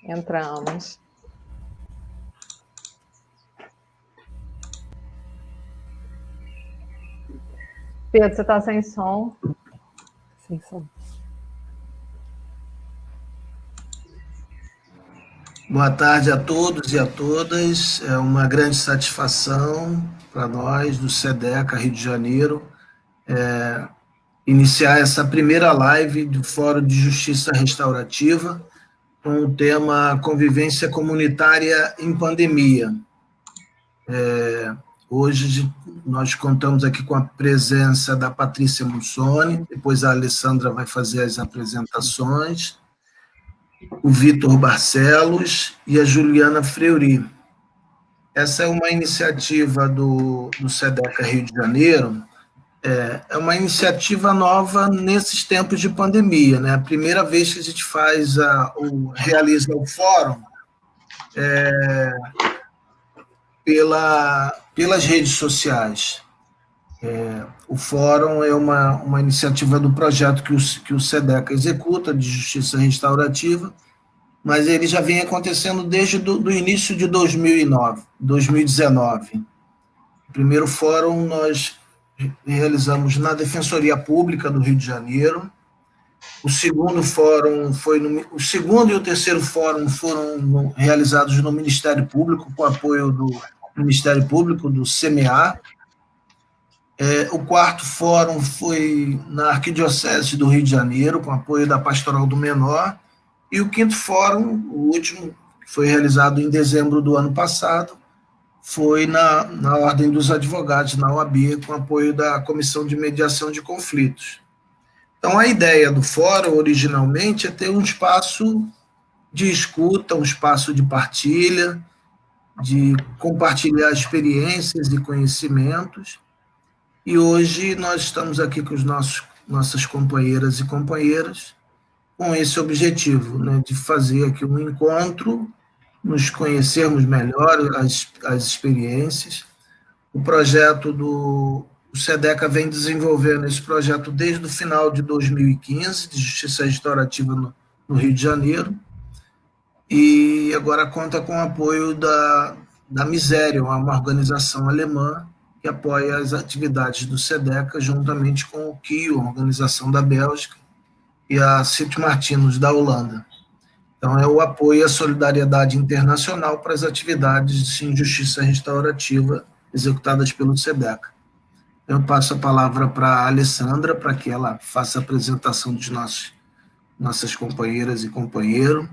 Entramos. Pedro, você está sem som? Sem som. Boa tarde a todos e a todas. É uma grande satisfação para nós, do SEDECA Rio de Janeiro, iniciar essa primeira live do Fórum de Justiça Restaurativa com o tema Convivência Comunitária em Pandemia. Hoje nós contamos aqui com a presença da Patrícia Mussoni, depois a Alessandra vai fazer as apresentações, o Vitor Barcelos e a Juliana Fleury. Essa é uma iniciativa do SEDECA Rio de Janeiro, é uma iniciativa nova nesses tempos de pandemia, né? A primeira vez que a gente realiza o fórum pelas redes sociais. O fórum é uma iniciativa do projeto que o SEDECA executa, de Justiça Restaurativa, mas ele já vem acontecendo desde o início de 2019. O primeiro fórum nós realizamos na Defensoria Pública do Rio de Janeiro. O segundo e o terceiro fórum foram realizados no Ministério Público, com apoio do Ministério Público, do CMA. O quarto fórum foi na Arquidiocese do Rio de Janeiro, com apoio da Pastoral do Menor. E o quinto fórum, o último, que foi realizado em dezembro do ano passado, foi na Ordem dos Advogados, na OAB, com apoio da Comissão de Mediação de Conflitos. Então, a ideia do fórum, originalmente, é ter um espaço de escuta, um espaço de partilha, de compartilhar experiências e conhecimentos. E hoje nós estamos aqui com nossas companheiras e companheiros com esse objetivo, né, de fazer aqui um encontro, nos conhecermos melhor, as experiências. O projeto o SEDECA vem desenvolvendo esse projeto desde o final de 2015, de Justiça Restaurativa no Rio de Janeiro, e agora conta com o apoio da Miserium, uma organização alemã que apoia as atividades do SEDECA, juntamente com o KIO, uma organização da Bélgica, e a Sint Maartenus, da Holanda. Então, é o apoio e a solidariedade internacional para as atividades de justiça restaurativa executadas pelo SEDECA. Eu passo a palavra para a Alessandra, para que ela faça a apresentação de nossas companheiras e companheiros,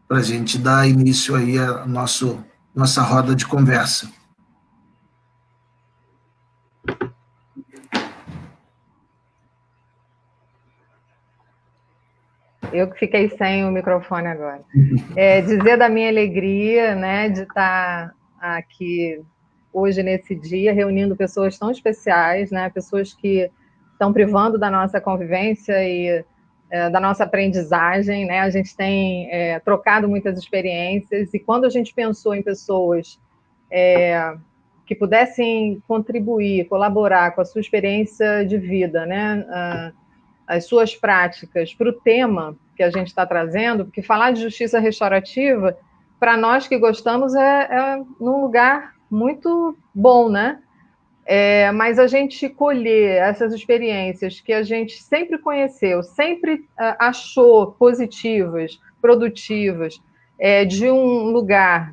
para a gente dar início aí à nossa roda de conversa. Eu que fiquei sem o microfone agora. Dizer da minha alegria, né, de estar aqui hoje nesse dia, reunindo pessoas tão especiais, né, pessoas que estão privando da nossa convivência e da nossa aprendizagem, né? A gente tem trocado muitas experiências, e quando a gente pensou em pessoas que pudessem contribuir, colaborar com a sua experiência de vida, né, as suas práticas para o tema que a gente está trazendo, porque falar de justiça restaurativa, para nós que gostamos, é num lugar muito bom, né? Mas a gente colher essas experiências que a gente sempre conheceu, sempre achou positivas, produtivas, de um lugar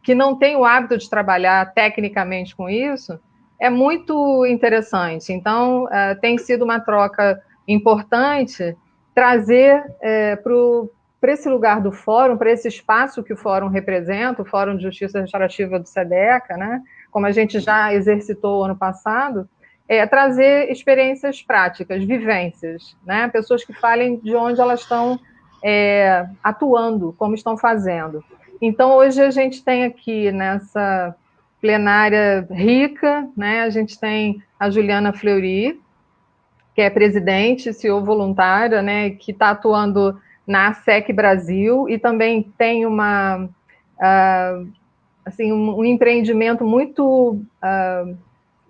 que não tem o hábito de trabalhar tecnicamente com isso, é muito interessante. Então, tem sido uma troca importante trazer para esse lugar do fórum, para esse espaço que o fórum representa, o Fórum de Justiça Restaurativa do SEDECA, né? Como a gente já exercitou ano passado, trazer experiências práticas, vivências, né? Pessoas que falem de onde elas estão atuando, como estão fazendo. Então, hoje a gente tem aqui nessa plenária rica, né? A gente tem a Juliana Fleury, que é presidente, CEO voluntária, né? Que está atuando na ASEC Brasil, e também tem um empreendimento muito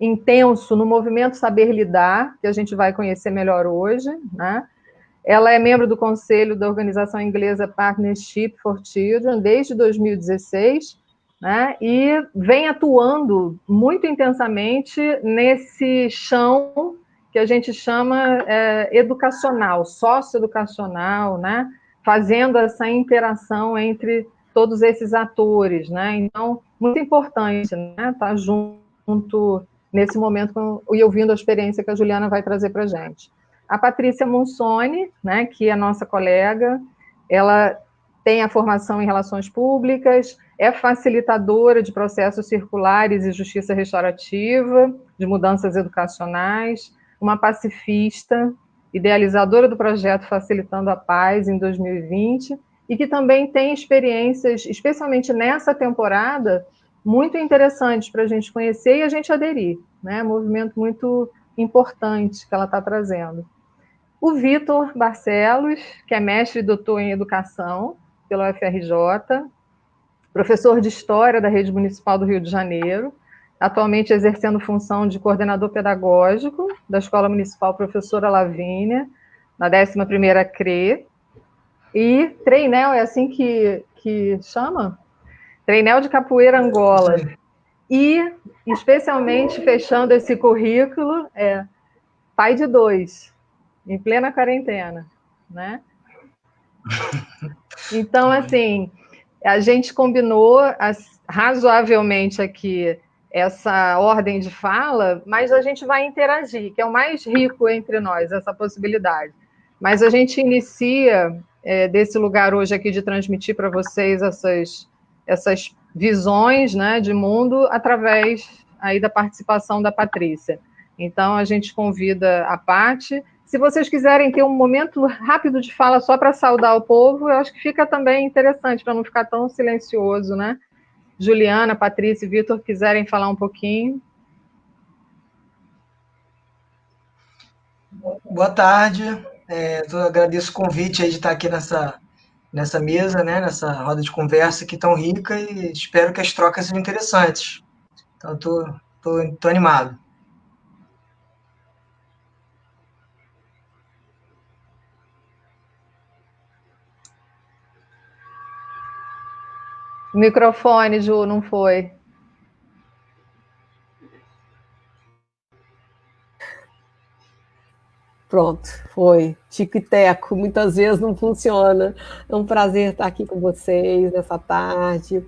intenso no movimento Saber Lidar, que a gente vai conhecer melhor hoje, né? Ela é membro do conselho da organização inglesa Partnership for Children desde 2016, né, e vem atuando muito intensamente nesse chão que a gente chama educacional, socioeducacional, né, fazendo essa interação entre todos esses atores, né? Então, muito importante, né, estar junto nesse momento e ouvindo a experiência que a Juliana vai trazer para a gente. A Patrícia Monsoni, né, que é nossa colega, ela tem a formação em relações públicas, é facilitadora de processos circulares e justiça restaurativa, de mudanças educacionais, uma pacifista, idealizadora do projeto Facilitando a Paz em 2020, e que também tem experiências, especialmente nessa temporada, muito interessantes para a gente conhecer e a gente aderir, né? Movimento muito importante que ela está trazendo. O Vitor Barcelos, que é mestre e doutor em educação pela UFRJ, professor de História da Rede Municipal do Rio de Janeiro, atualmente exercendo função de coordenador pedagógico da Escola Municipal Professora Lavínia, na 11ª CRE, e treinel, é assim que chama? Treinel de Capoeira Angola. E, especialmente, fechando esse currículo, pai de 2, em plena quarentena, né? Então, assim, a gente combinou razoavelmente aqui essa ordem de fala, mas a gente vai interagir, que é o mais rico entre nós, essa possibilidade. Mas a gente inicia desse lugar hoje aqui de transmitir para vocês essas visões, né, de mundo através aí da participação da Patrícia. Então, a gente convida a Paty. Se vocês quiserem ter um momento rápido de fala só para saudar o povo, eu acho que fica também interessante, para não ficar tão silencioso, né? Juliana, Patrícia e Vitor quiserem falar um pouquinho. Boa tarde, eu agradeço o convite aí de estar aqui nessa mesa, né, nessa roda de conversa aqui tão rica, e espero que as trocas sejam interessantes. Então, tô animado. O microfone, Ju, não foi. Pronto, foi. Tico e teco, muitas vezes não funciona. É um prazer estar aqui com vocês nessa tarde,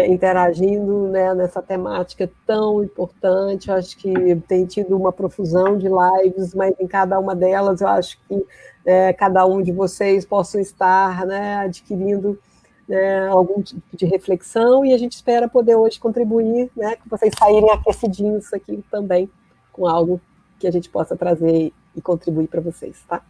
interagindo, né, nessa temática tão importante. Eu acho que tem tido uma profusão de lives, mas em cada uma delas eu acho que cada um de vocês possa estar, né, adquirindo, né, algum tipo de reflexão, e a gente espera poder hoje contribuir, né, que vocês saírem aquecidinhos aqui também com algo que a gente possa trazer e contribuir para vocês, tá?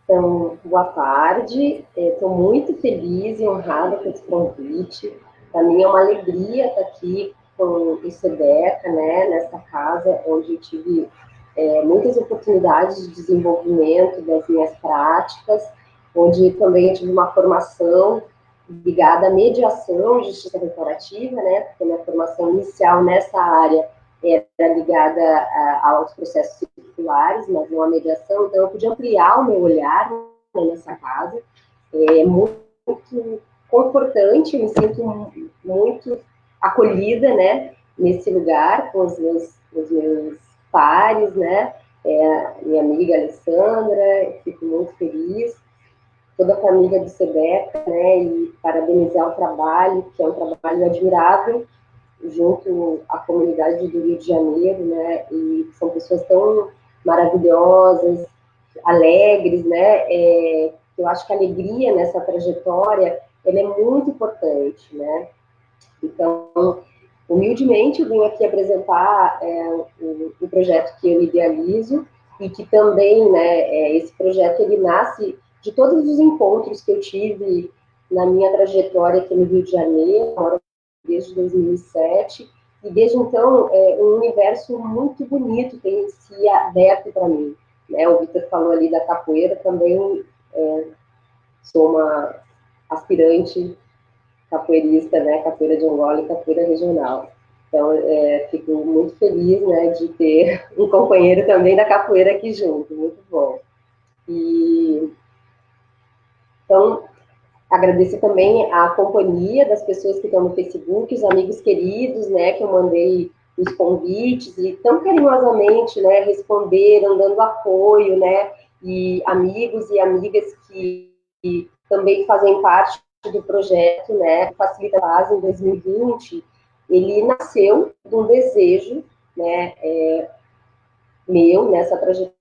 Então, boa tarde, estou muito feliz e honrada com esse convite. Para mim é uma alegria estar aqui com o SEDECA, né, nessa casa onde eu tive muitas oportunidades de desenvolvimento das minhas práticas, onde também eu tive uma formação ligada à mediação e justiça restaurativa, né, porque minha formação inicial nessa área era ligada aos processos circulares, mas não à mediação, então eu pude ampliar o meu olhar, né, nessa casa. É muito confortante, eu me sinto muito acolhida, né, nesse lugar, com os meus pares, né, minha amiga Alessandra, fico muito feliz, toda a família do SEDECA, né, e parabenizar o trabalho, que é um trabalho admirável, junto à comunidade do Rio de Janeiro, né, e são pessoas tão maravilhosas, alegres, né, eu acho que a alegria nessa trajetória, ela é muito importante, né, então, humildemente, eu vim aqui apresentar o projeto que eu idealizo, e que também, né, esse projeto, ele nasce de todos os encontros que eu tive na minha trajetória aqui no Rio de Janeiro, desde 2007, e desde então um universo muito bonito tem se aberto para mim, né? O Vitor falou ali da capoeira, também sou uma aspirante capoeirista, né? Capoeira de Angola e capoeira regional. Então, fico muito feliz, né, de ter um companheiro também da capoeira aqui junto, muito bom. Agradecer também a companhia das pessoas que estão no Facebook, os amigos queridos, né, que eu mandei os convites e tão carinhosamente, né, responderam, dando apoio, né, e amigos e amigas que também fazem parte do projeto, né, Facilita a Paz em 2020, ele nasceu de um desejo, né, meu, nessa trajetória,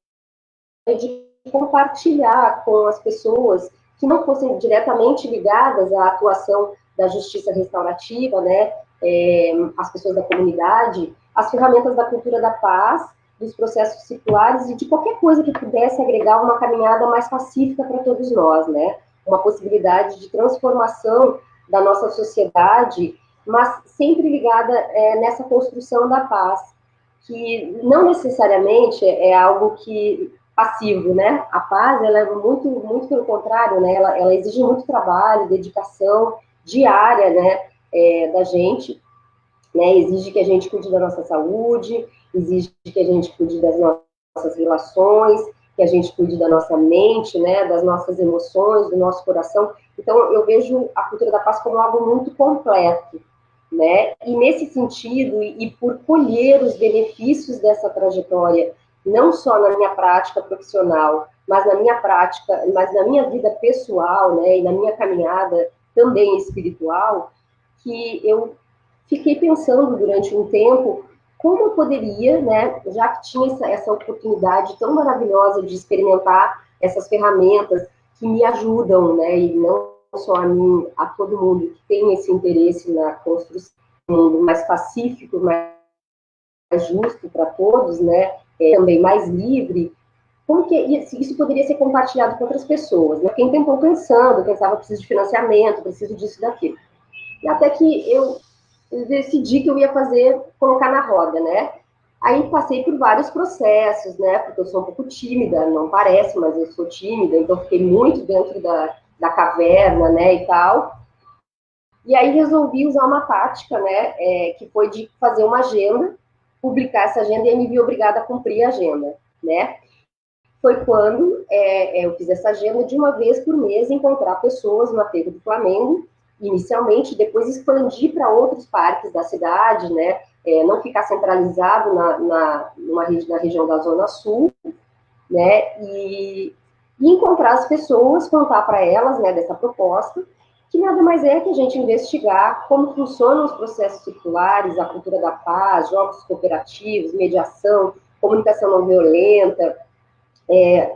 de compartilhar com as pessoas que não fossem diretamente ligadas à atuação da justiça restaurativa, né, as pessoas da comunidade, as ferramentas da cultura da paz, dos processos circulares e de qualquer coisa que pudesse agregar uma caminhada mais pacífica para todos nós, né, uma possibilidade de transformação da nossa sociedade, mas sempre ligada nessa construção da paz, que não necessariamente é algo que passivo, né? A paz, ela é muito, muito pelo contrário, né? Ela exige muito trabalho, dedicação diária, né? Da gente, né? Exige que a gente cuide da nossa saúde, exige que a gente cuide das nossas relações, que a gente cuide da nossa mente, né? Das nossas emoções, do nosso coração. Então, eu vejo a cultura da paz como algo muito completo, né? E nesse sentido, e por colher os benefícios dessa trajetória, não só na minha prática profissional, mas na minha prática, mas na minha vida pessoal, né, e na minha caminhada também espiritual, que eu fiquei pensando durante um tempo como eu poderia, né, já que tinha essa oportunidade tão maravilhosa de experimentar essas ferramentas que me ajudam, né, e não só a mim, a todo mundo que tem esse interesse na construção de um mundo mais pacífico, mais justo para todos, né, também mais livre, como que isso poderia ser compartilhado com outras pessoas, né? Fiquei um tempo pensava, preciso de financiamento, preciso disso, daquilo. E até que eu decidi que eu ia colocar na roda, né? Aí passei por vários processos, né? Porque eu sou um pouco tímida, não parece, mas eu sou tímida, então fiquei muito dentro da caverna, né, e tal. E aí resolvi usar uma tática, né, que foi de fazer uma agenda, publicar essa agenda e me vi obrigada a cumprir a agenda, né? Foi quando eu fiz essa agenda de uma vez por mês, encontrar pessoas no Aterro do Flamengo, inicialmente, depois expandir para outros parques da cidade, né? Não ficar centralizado na região da Zona Sul, né? E encontrar as pessoas, contar para elas, né, dessa proposta, que nada mais é que a gente investigar como funcionam os processos circulares, a cultura da paz, jogos cooperativos, mediação, comunicação não violenta,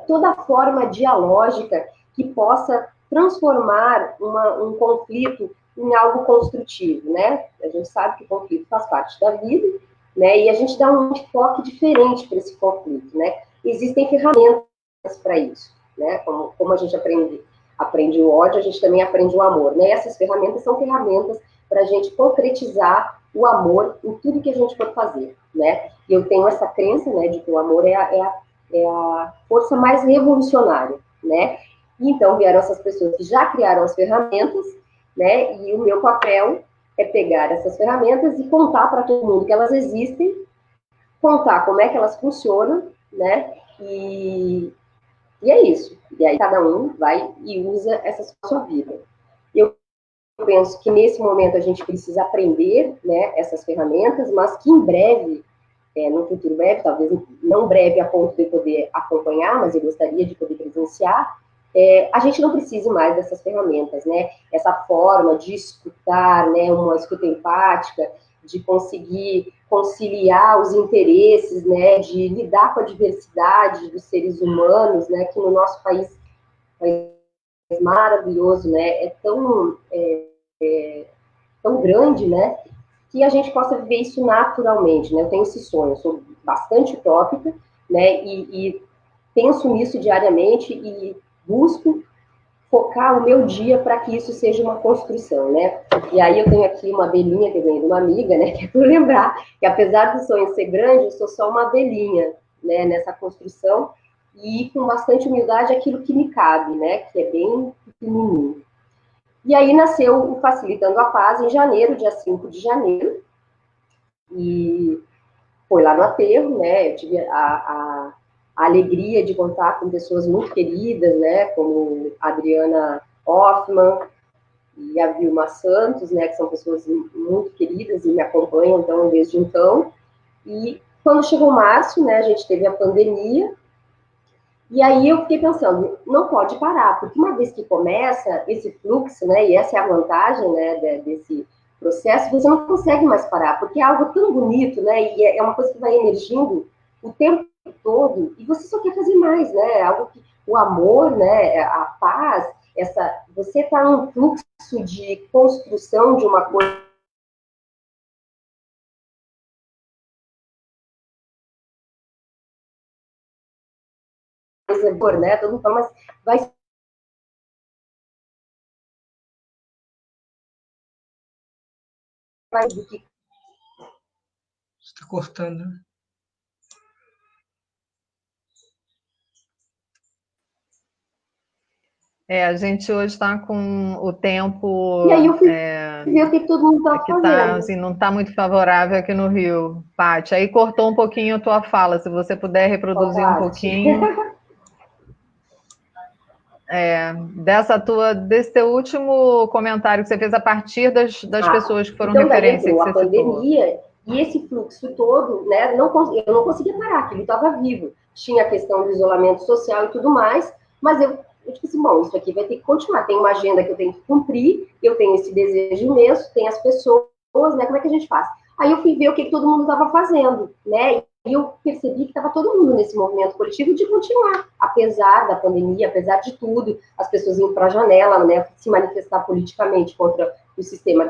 toda forma dialógica que possa transformar um conflito em algo construtivo, né? A gente sabe que o conflito faz parte da vida, né? E a gente dá um enfoque diferente para esse conflito, né? Existem ferramentas para isso, né? Como a gente aprende o ódio, a gente também aprende o amor, né? Essas ferramentas são ferramentas para a gente concretizar o amor em tudo que a gente for fazer, né? E eu tenho essa crença, né, de que o amor é a força mais revolucionária, né? Então, vieram essas pessoas que já criaram as ferramentas, né? E o meu papel é pegar essas ferramentas e contar para todo mundo que elas existem, contar como é que elas funcionam, né? E é isso. E aí cada um vai e usa essa sua vida. Eu penso que nesse momento a gente precisa aprender, né, essas ferramentas, mas que em breve, no futuro breve, talvez não breve a ponto de poder acompanhar, mas eu gostaria de poder presenciar, a gente não precise mais dessas ferramentas, né? Essa forma de escutar, né, uma escuta empática, de conseguir conciliar os interesses, né, de lidar com a diversidade dos seres humanos, né, que no nosso país é maravilhoso, né, é tão grande, né, que a gente possa viver isso naturalmente, né? Eu tenho esse sonho, eu sou bastante utópica, né, e penso nisso diariamente e busco focar o meu dia para que isso seja uma construção, né? E aí eu tenho aqui uma abelhinha que eu ganhei de uma amiga, né, que é para lembrar que apesar do sonho ser grande, eu sou só uma abelhinha, né, nessa construção e com bastante humildade aquilo que me cabe, né, que é bem pequenininho. E aí nasceu o Facilitando a Paz em janeiro, dia 5 de janeiro, e foi lá no aterro, né, eu tive a alegria de contar com pessoas muito queridas, né, como Adriana Hoffmann, e a Vilma Santos, né, que são pessoas muito queridas e me acompanham então desde então. E quando chegou março, né, a gente teve a pandemia, e aí eu fiquei pensando, não pode parar, porque uma vez que começa esse fluxo, né, e essa é a vantagem, né, desse processo, você não consegue mais parar, porque é algo tão bonito, né, e é uma coisa que vai emergindo o tempo todo, e você só quer fazer mais, né, algo que o amor, né, a paz, você está num fluxo de construção de uma coisa, né, todo mundo fala, mas vai do que Está cortando, né? A gente hoje está com o tempo E aí eu fui ver o que todo mundo estava que fazendo. tá, assim, não está muito favorável aqui no Rio, Paty. Aí cortou um pouquinho a tua fala, se você puder reproduzir um pouquinho. Desse teu último comentário que você fez a partir das pessoas que foram então, referência daí que entrou você a citou. pandemia e esse fluxo todo, né, eu não conseguia parar, aquilo estava vivo. Tinha a questão do isolamento social e tudo mais, mas eu disse assim, bom, isso aqui vai ter que continuar. Tem uma agenda que eu tenho que cumprir, eu tenho esse desejo imenso, tem as pessoas, né, como é que a gente faz? Aí eu fui ver o que todo mundo estava fazendo, né, e eu percebi que estava todo mundo nesse movimento coletivo de continuar, apesar da pandemia, apesar de tudo, as pessoas iam para a janela, né, se manifestar politicamente contra o sistema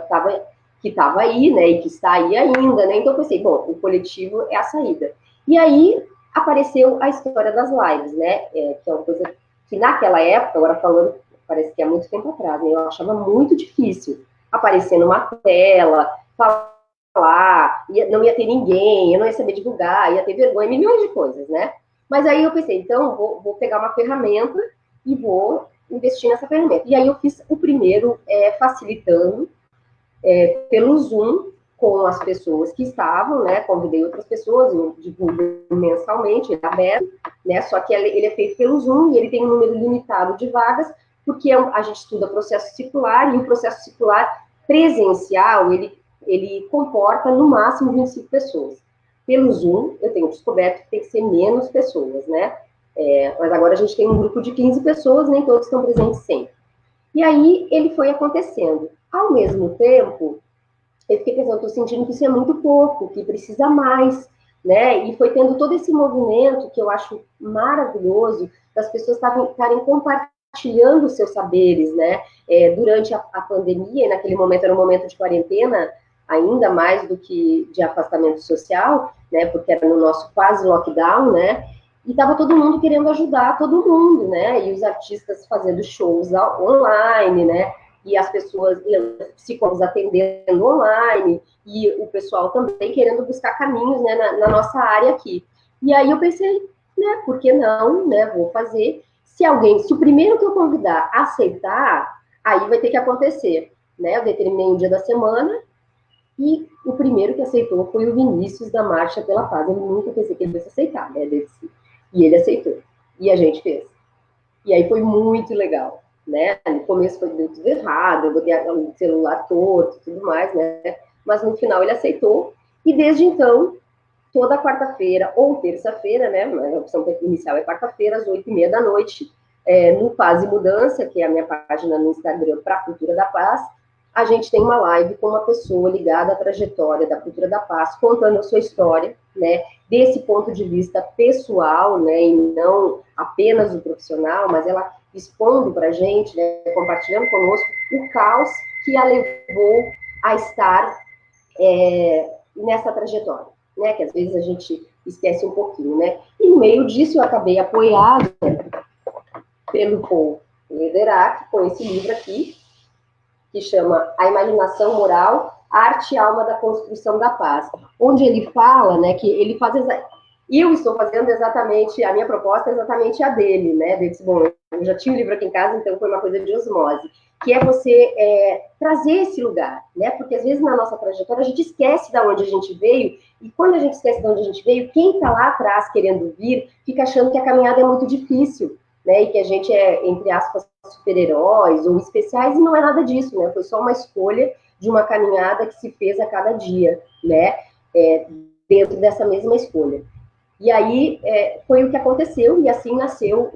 que estava aí, né, e que está aí ainda, né, então eu pensei, bom, o coletivo é a saída. E aí apareceu a história das lives, né, que é uma coisa que naquela época, agora falando, parece que é muito tempo atrás, né, eu achava muito difícil aparecer numa tela, falar, não ia ter ninguém, eu não ia saber divulgar, ia ter vergonha, milhões de coisas, né, mas aí eu pensei, então vou pegar uma ferramenta e vou investir nessa ferramenta. E aí eu fiz o primeiro facilitando pelo Zoom com as pessoas que estavam, né? Convidei outras pessoas, eu divulgo mensalmente, ele é aberto, né? Só que ele é feito pelo Zoom e ele tem um número limitado de vagas, porque a gente estuda processo circular e o processo circular presencial, ele comporta no máximo 25 pessoas. Pelo Zoom, eu tenho descoberto que tem que ser menos pessoas, né? Mas agora a gente tem um grupo de 15 pessoas, nem todos estão presentes sempre. E aí ele foi acontecendo. Ao mesmo tempo, eu fiquei pensando, estou sentindo que isso é muito pouco, que precisa mais, né? E foi tendo todo esse movimento que eu acho maravilhoso, das pessoas estarem compartilhando seus saberes, né? Durante a pandemia, e naquele momento era um momento de quarentena, ainda mais do que de afastamento social, né? Porque era no nosso quase lockdown, né? E estava todo mundo querendo ajudar todo mundo, né? E os artistas fazendo shows online, né? E as pessoas, psicólogos atendendo online, e o pessoal também querendo buscar caminhos, né, na nossa área aqui. E aí eu pensei, né, por que não, né, vou fazer. Se o primeiro que eu convidar aceitar, aí vai ter que acontecer, né? Eu determinei um dia da semana, e o primeiro que aceitou foi o Vinícius da Marcha pela Paz. Eu nunca pensei que ele fosse aceitar, né? E ele aceitou. E a gente fez. E aí foi muito legal, né? No começo foi tudo errado, eu botei o celular torto e tudo mais, né? Mas no final ele aceitou. E desde então, toda quarta-feira ou terça-feira, né? A opção inicial é quarta-feira, às 8h30 da noite, no Paz e Mudança, que é a minha página no Instagram para a Cultura da Paz, a gente tem uma live com uma pessoa ligada à trajetória da Cultura da Paz, contando a sua história, né, desse ponto de vista pessoal, né, e não apenas o profissional, mas ela expondo para a gente, né, compartilhando conosco o caos que a levou a estar nessa trajetória, né, que às vezes a gente esquece um pouquinho, né, e no meio disso eu acabei apoiada pelo Paul Lederach, com esse livro aqui, que chama A Imaginação Moral, Arte e Alma da Construção da Paz, onde ele fala, né, que ele faz eu estou fazendo exatamente, a minha proposta é exatamente a dele, né, ele disse, bom, eu já tinha o livro aqui em casa, então foi uma coisa de osmose, que é você trazer esse lugar, né, porque às vezes na nossa trajetória a gente esquece de onde a gente veio, e quando a gente esquece de onde a gente veio, quem está lá atrás querendo vir, fica achando que a caminhada é muito difícil, né, e que a gente é, entre aspas, super-heróis ou especiais, e não é nada disso, né, foi só uma escolha de uma caminhada que se fez a cada dia, né, dentro dessa mesma escolha. E aí foi o que aconteceu, e assim nasceu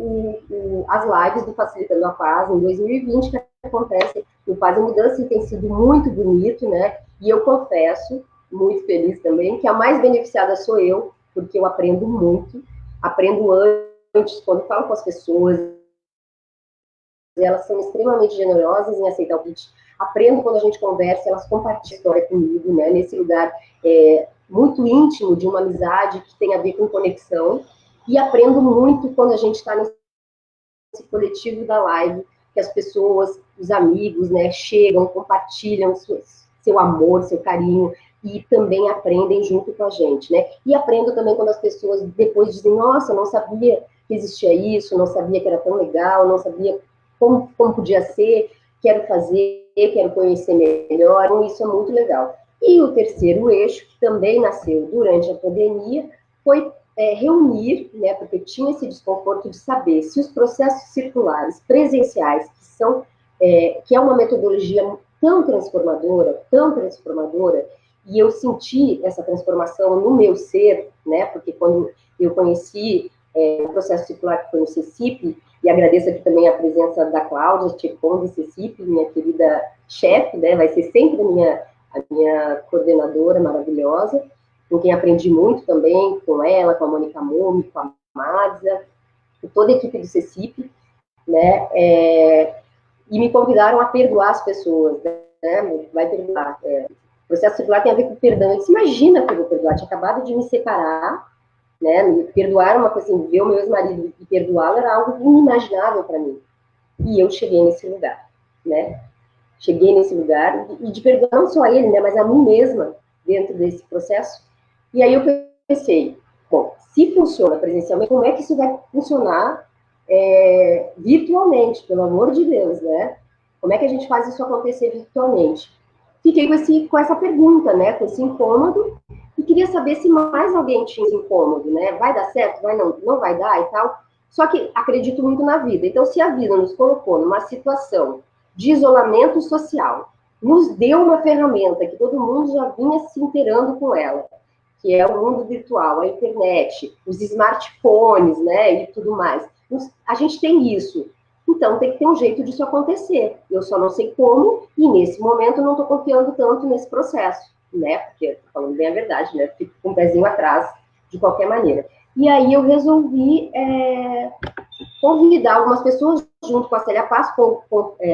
as lives do Facilitando a Paz em 2020, que acontece no Paz e Mudança, e tem sido muito bonito, né, e eu confesso, muito feliz também, que a mais beneficiada sou eu, porque eu aprendo muito, aprendo antes, quando falo com as pessoas, elas são extremamente generosas em aceitar o pitch. Aprendo quando a gente conversa, elas compartilham a história comigo, né? Nesse lugar muito íntimo de uma amizade que tem a ver com conexão. E aprendo muito quando a gente está nesse coletivo da live, que as pessoas, os amigos, né, chegam, compartilham seu amor, seu carinho, e também aprendem junto com a gente, né? E aprendo também quando as pessoas depois dizem, nossa, não sabia que existia isso, não sabia que era tão legal, não sabia como podia ser, quero fazer, quero conhecer melhor, então isso é muito legal. E o terceiro eixo, que também nasceu durante a pandemia, foi reunir, né, porque tinha esse desconforto de saber se os processos circulares presenciais, que é uma metodologia tão transformadora, e eu senti essa transformação no meu ser, né, porque quando eu conheci o processo circular que foi no CECIP, e agradeço aqui também a presença da Cláudia Tchepon, do CECIP, minha querida chefe, né, vai ser sempre a minha coordenadora maravilhosa, com quem aprendi muito também, com ela, com a Mônica Momi, com a Madza, com toda a equipe do CECIP, né, e me convidaram a perdoar as pessoas, né, vai perdoar. O processo circular tem a ver com perdão. Eu disse, imagina que eu vou perdoar, tinha acabado de me separar, né, me perdoar uma coisa assim, ver o meu ex-marido e perdoá-lo era algo inimaginável para mim. E eu cheguei nesse lugar, né, cheguei nesse lugar, e de perdoar não só a ele, né, mas a mim mesma, dentro desse processo. E aí eu pensei, bom, se funciona presencialmente, como é que isso vai funcionar virtualmente, pelo amor de Deus, né? Como é que a gente faz isso acontecer virtualmente? Fiquei com essa pergunta, né, com esse incômodo, e queria saber se mais alguém tinha esse incômodo, né? Vai dar certo? Vai não vai dar e tal? Só que acredito muito na vida. Então, se a vida nos colocou numa situação de isolamento social, nos deu uma ferramenta que todo mundo já vinha se inteirando com ela, que é o mundo virtual, a internet, os smartphones, né, e tudo mais. A gente tem isso. Então, tem que ter um jeito disso acontecer. Eu só não sei como, e nesse momento não estou confiando tanto nesse processo, né, porque, falando bem a verdade, né, fico com um pezinho atrás, de qualquer maneira. E aí eu resolvi convidar algumas pessoas, junto com a Célia Paz,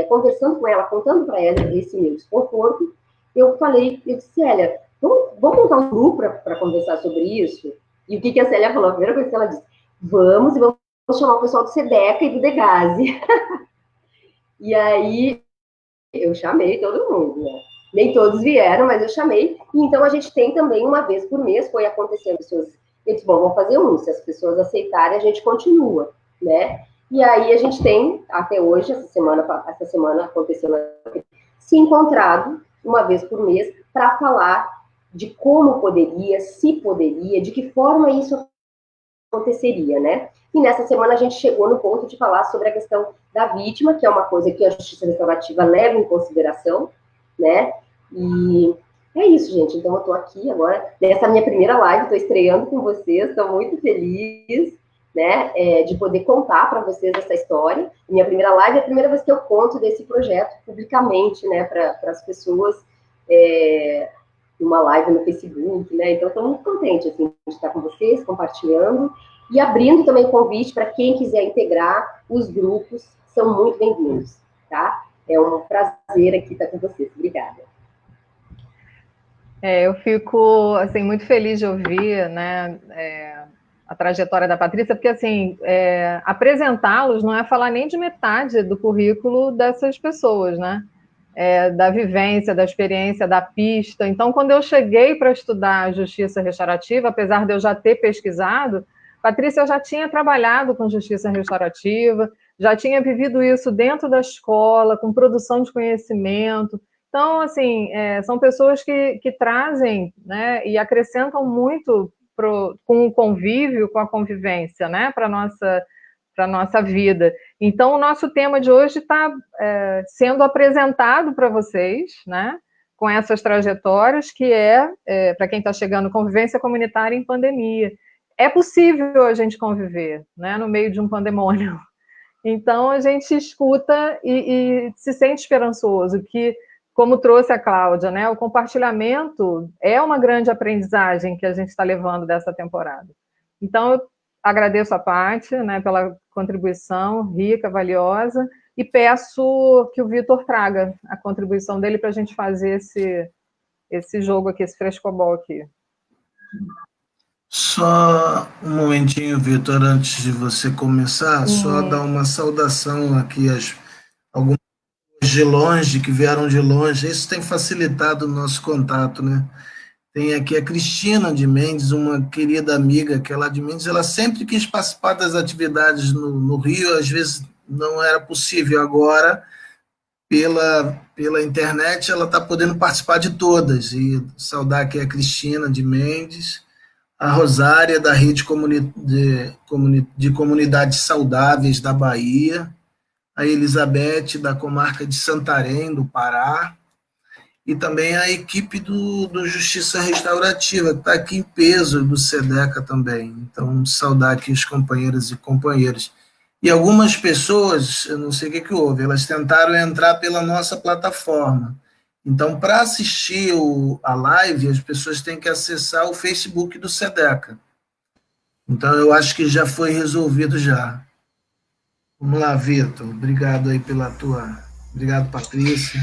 conversando com ela, contando para ela esse meu desconforto. Eu disse, Célia, vamos montar um grupo para conversar sobre isso? E o que a Célia falou? A primeira coisa que ela disse, vamos chamar o pessoal do SEDECA e do DEGASE. E aí eu chamei todo mundo, né? Nem todos vieram, mas eu chamei. E então a gente tem também, uma vez por mês, foi acontecendo pessoas. Eu disse, bom, vamos fazer se as pessoas aceitarem, a gente continua, né? E aí a gente tem, até hoje, essa semana aconteceu, se encontrado uma vez por mês para falar de como poderia, se poderia, de que forma isso aconteceria, né? E nessa semana a gente chegou no ponto de falar sobre a questão da vítima, que é uma coisa que a Justiça Restaurativa leva em consideração, né? E é isso, gente. Então eu estou aqui agora, nessa minha primeira live, estou estreando com vocês, estou muito feliz, né, de poder contar para vocês essa história. Minha primeira live é a primeira vez que eu conto desse projeto publicamente, né, para as pessoas, numa live no Facebook, né? Então estou muito contente assim, de estar com vocês, compartilhando e abrindo também convite para quem quiser integrar os grupos, são muito bem-vindos, tá? É um prazer aqui estar com vocês. Obrigada. Eu fico assim muito feliz de ouvir, né, a trajetória da Patrícia, porque assim apresentá-los não é falar nem de metade do currículo dessas pessoas, né? Da vivência, da experiência, da pista. Então, quando eu cheguei para estudar justiça restaurativa, apesar de eu já ter pesquisado, Patrícia, eu já tinha trabalhado com justiça restaurativa, já tinha vivido isso dentro da escola, com produção de conhecimento. Então, assim, são pessoas que trazem, né, e acrescentam muito com o convívio, com a convivência, né, para a nossa a nossa vida. Então, o nosso tema de hoje está sendo apresentado para vocês, né, com essas trajetórias, que para quem está chegando, convivência comunitária em pandemia. É possível a gente conviver, né, no meio de um pandemônio. Então, a gente escuta e se sente esperançoso, que, como trouxe a Cláudia, né, o compartilhamento é uma grande aprendizagem que a gente está levando dessa temporada. Então, eu agradeço a Paty, né, pela contribuição rica, valiosa, e peço que o Vitor traga a contribuição dele para a gente fazer esse jogo aqui, esse frescobol aqui. Só um momentinho, Vitor, antes de você começar, só dar uma saudação aqui às algumas de longe, que vieram de longe. Isso tem facilitado o nosso contato, né? Tem aqui a Cristina de Mendes, uma querida amiga que é lá de Mendes. Ela sempre quis participar das atividades no Rio, às vezes não era possível. Agora, pela internet, ela está podendo participar de todas. E saudar aqui a Cristina de Mendes, a Rosária, da Rede de Comunidades Saudáveis da Bahia, a Elizabeth, da comarca de Santarém, do Pará, e também a equipe do Justiça Restaurativa, que está aqui em peso, do SEDECA também. Então, saudar aqui os companheiros e companheiras. E algumas pessoas, eu não sei o que houve, elas tentaram entrar pela nossa plataforma. Então, para assistir a live, as pessoas têm que acessar o Facebook do SEDECA. Então, eu acho que já foi resolvido já. Vamos lá, Vitor. Obrigado aí pela tua... Obrigado, Patrícia.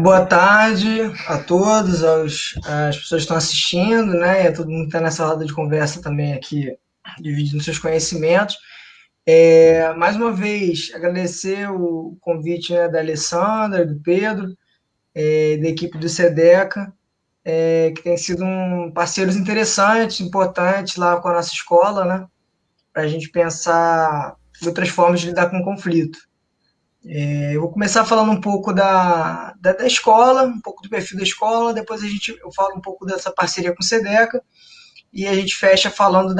Boa tarde a todos, as pessoas que estão assistindo, né? E a todo mundo que está nessa roda de conversa também aqui, dividindo seus conhecimentos. Mais uma vez, agradecer o convite, né, da Alessandra, do Pedro, da equipe do SEDECA, que tem sido parceiros interessantes, importantes lá com a nossa escola, né? Para a gente pensar outras formas de lidar com o conflito. Eu vou começar falando um pouco da escola, um pouco do perfil da escola, depois eu falo um pouco dessa parceria com o SEDECA, e a gente fecha falando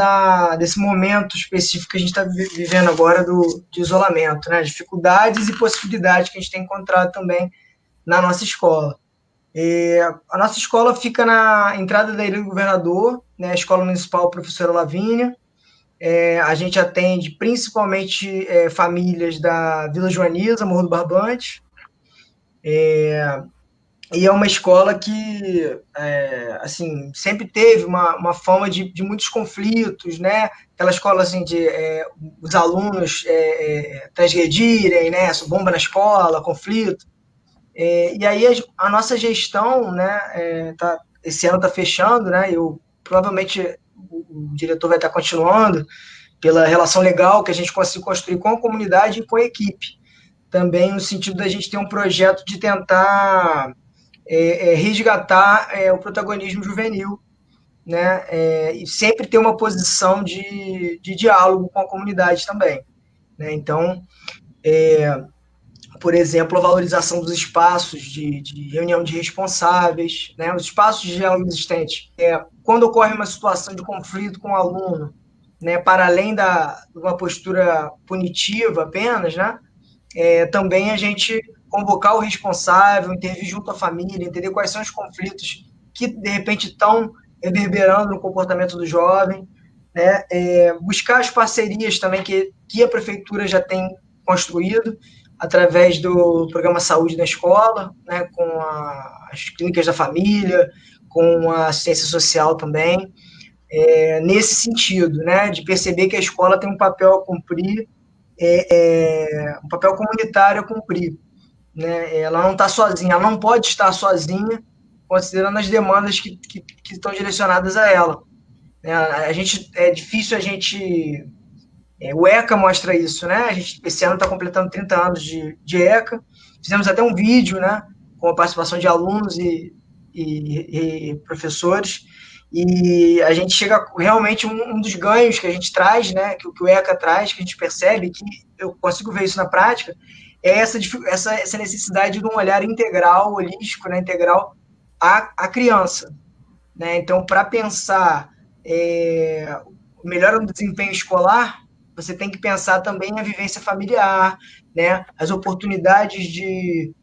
desse momento específico que a gente está vivendo agora de isolamento, né? Dificuldades e possibilidades que a gente tem encontrado também na nossa escola. A nossa escola fica na entrada da Ilha do Governador, né? A Escola Municipal Professora Lavínia. A gente atende principalmente famílias da Vila Joaniza, Morro do Barbante, e é uma escola que assim, sempre teve uma fama de muitos conflitos, né? Aquela escola assim, de os alunos transgredirem, né? Bomba na escola, conflito. E aí a nossa gestão, né, esse ano está fechando, né? Provavelmente o diretor vai estar continuando pela relação legal que a gente conseguiu construir com a comunidade e com a equipe. Também no sentido da gente ter um projeto de tentar resgatar o protagonismo juvenil, né? E sempre ter uma posição de diálogo com a comunidade também, né? Então, por exemplo, a valorização dos espaços de reunião de responsáveis, né? Os espaços de diálogo existentes. Quando ocorre uma situação de conflito com o aluno, né, para além de uma postura punitiva apenas, né? Também a gente convocar o responsável, intervir junto à família, entender quais são os conflitos que, de repente, estão reverberando no comportamento do jovem, né? Buscar as parcerias também que a prefeitura já tem construído, através do programa Saúde na Escola, né, com as clínicas da família, com a assistência social também, nesse sentido, né, de perceber que a escola tem um papel a cumprir, um papel comunitário a cumprir, né? Ela não está sozinha, ela não pode estar sozinha, considerando as demandas que estão direcionadas a ela. É difícil a gente... o ECA mostra isso, né? A gente esse ano está completando 30 anos de ECA. Fizemos até um vídeo, né, com a participação de alunos e professores. E a gente chega realmente um dos ganhos que a gente traz, né, que o ECA traz, que a gente percebe, que eu consigo ver isso na prática, é essa necessidade de um olhar integral, holístico, né, integral à criança, né? Então, para pensar melhora no desempenho escolar, você tem que pensar também a vivência familiar, né? As oportunidades de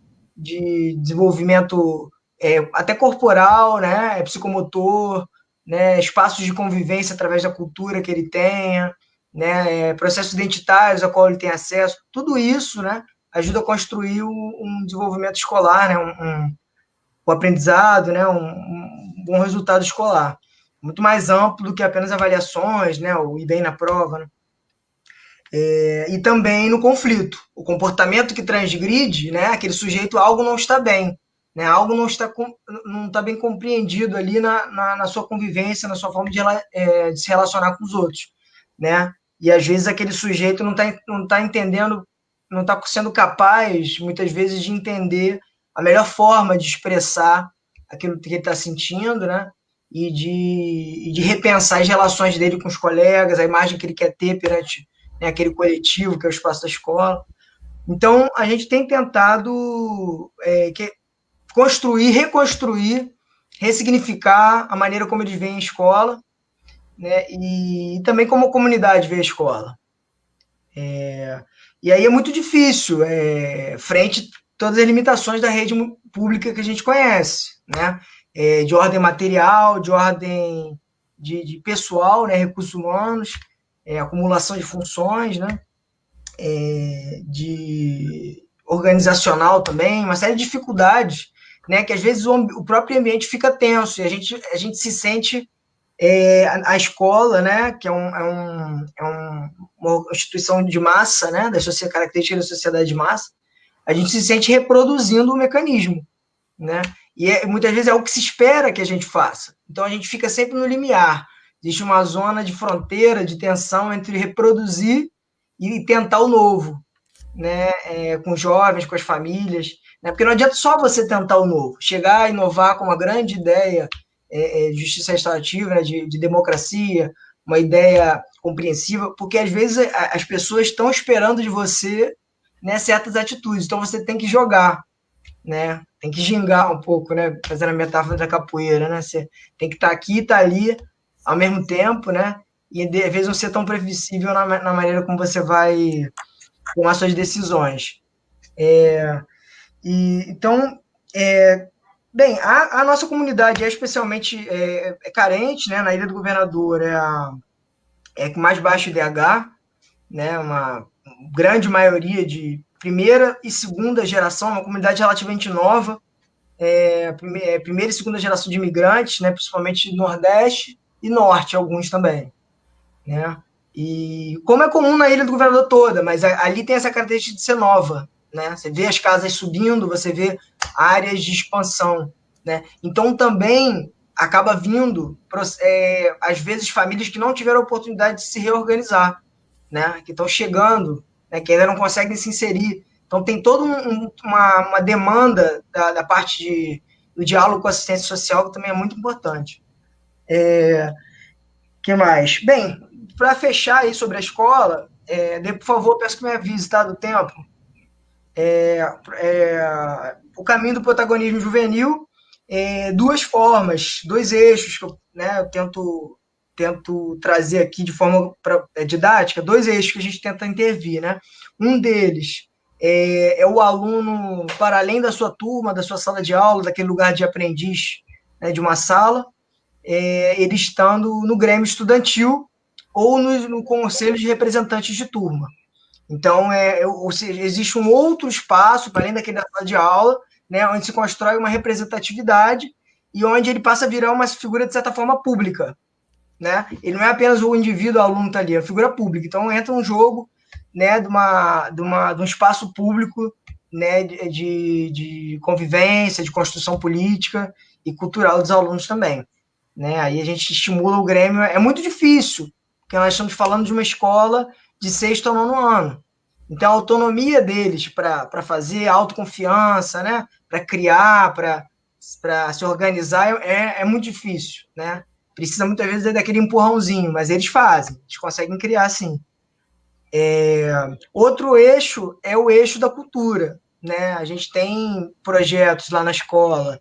desenvolvimento até corporal, né? Psicomotor, né? Espaços de convivência através da cultura que ele tenha, né? Processos identitários a qual ele tem acesso, tudo isso, né? Ajuda a construir um desenvolvimento escolar, né? Um aprendizado, né? Um bom resultado escolar. Muito mais amplo do que apenas avaliações, né? O ir bem na prova, né? E também no conflito. O comportamento que transgride, né? Aquele sujeito, algo não está bem, né? Algo não está bem compreendido ali na sua convivência, na sua forma de se relacionar com os outros, né? E às vezes aquele sujeito não tá entendendo, não está sendo capaz, muitas vezes, de entender a melhor forma de expressar aquilo que ele está sentindo, né? E de repensar as relações dele com os colegas, a imagem que ele quer ter perante, né, aquele coletivo que é o espaço da escola. Então, a gente tem tentado construir, reconstruir, ressignificar a maneira como eles veem a escola, né, e também como a comunidade vê a escola. E aí é muito difícil, frente a todas as limitações da rede pública que a gente conhece, né? De ordem material, de ordem de pessoal, né? Recursos humanos, acumulação de funções, né? De organizacional também, uma série de dificuldades, né? Que às vezes o próprio ambiente fica tenso e a gente se sente a escola, né, que é uma instituição de massa, né, característica da sociedade de massa, a gente se sente reproduzindo o mecanismo, né, e muitas vezes é o que se espera que a gente faça. Então a gente fica sempre no limiar. Existe uma zona de fronteira, de tensão entre reproduzir e tentar o novo, né, com os jovens, com as famílias, né, porque não adianta só você tentar o novo, chegar a inovar com uma grande ideia de justiça restaurativa, né, de democracia, uma ideia compreensiva, porque às vezes as pessoas estão esperando de você, né, certas atitudes, então você tem que jogar, né, tem que gingar um pouco, né, fazendo a metáfora da capoeira, né, você tem que estar aqui e estar ali ao mesmo tempo, né, e às vezes não ser tão previsível na maneira como você vai tomar suas decisões. Então, bem, a nossa comunidade é especialmente carente, né? Na Ilha do Governador é a que mais baixo IDH, né? Uma grande maioria de primeira e segunda geração, uma comunidade relativamente nova, primeira e segunda geração de imigrantes, né? Principalmente Nordeste e Norte, alguns também, né? E como é comum na Ilha do Governador toda, mas ali tem essa característica de ser nova, né? Você vê as casas subindo, você vê áreas de expansão, né? Então também acaba vindo, às vezes, famílias que não tiveram a oportunidade de se reorganizar, né? Que estão chegando, né? Que ainda não conseguem se inserir. Então tem toda uma demanda da parte do diálogo com a assistência social, que também é muito importante. Que mais? Bem, para fechar aí sobre a escola, por favor, peço que me avise, tá, do tempo. O caminho do protagonismo juvenil, duas formas, dois eixos que eu tento trazer aqui de forma didática, dois eixos que a gente tenta intervir, né? Um deles é o aluno para além da sua turma, da sua sala de aula, daquele lugar de aprendiz, né, de uma sala, ele estando no grêmio estudantil ou no conselho de representantes de turma. Então, ou seja, existe um outro espaço, para além daquele da sala de aula, né, onde se constrói uma representatividade e onde ele passa a virar uma figura, de certa forma, pública. Né? Ele não é apenas o indivíduo, o aluno está ali, é uma figura pública. Então, entra um jogo, né, de um espaço público, né, de convivência, de construção política e cultural dos alunos também. Né? Aí a gente estimula o grêmio. É muito difícil, porque nós estamos falando de uma escola de 6º ao 9º ano. Então, a autonomia deles para fazer, a autoconfiança, né? Para criar, para se organizar, é muito difícil. Né? Precisa muitas vezes daquele empurrãozinho, mas eles fazem, eles conseguem criar sim. Outro eixo é o eixo da cultura. Né? A gente tem projetos lá na escola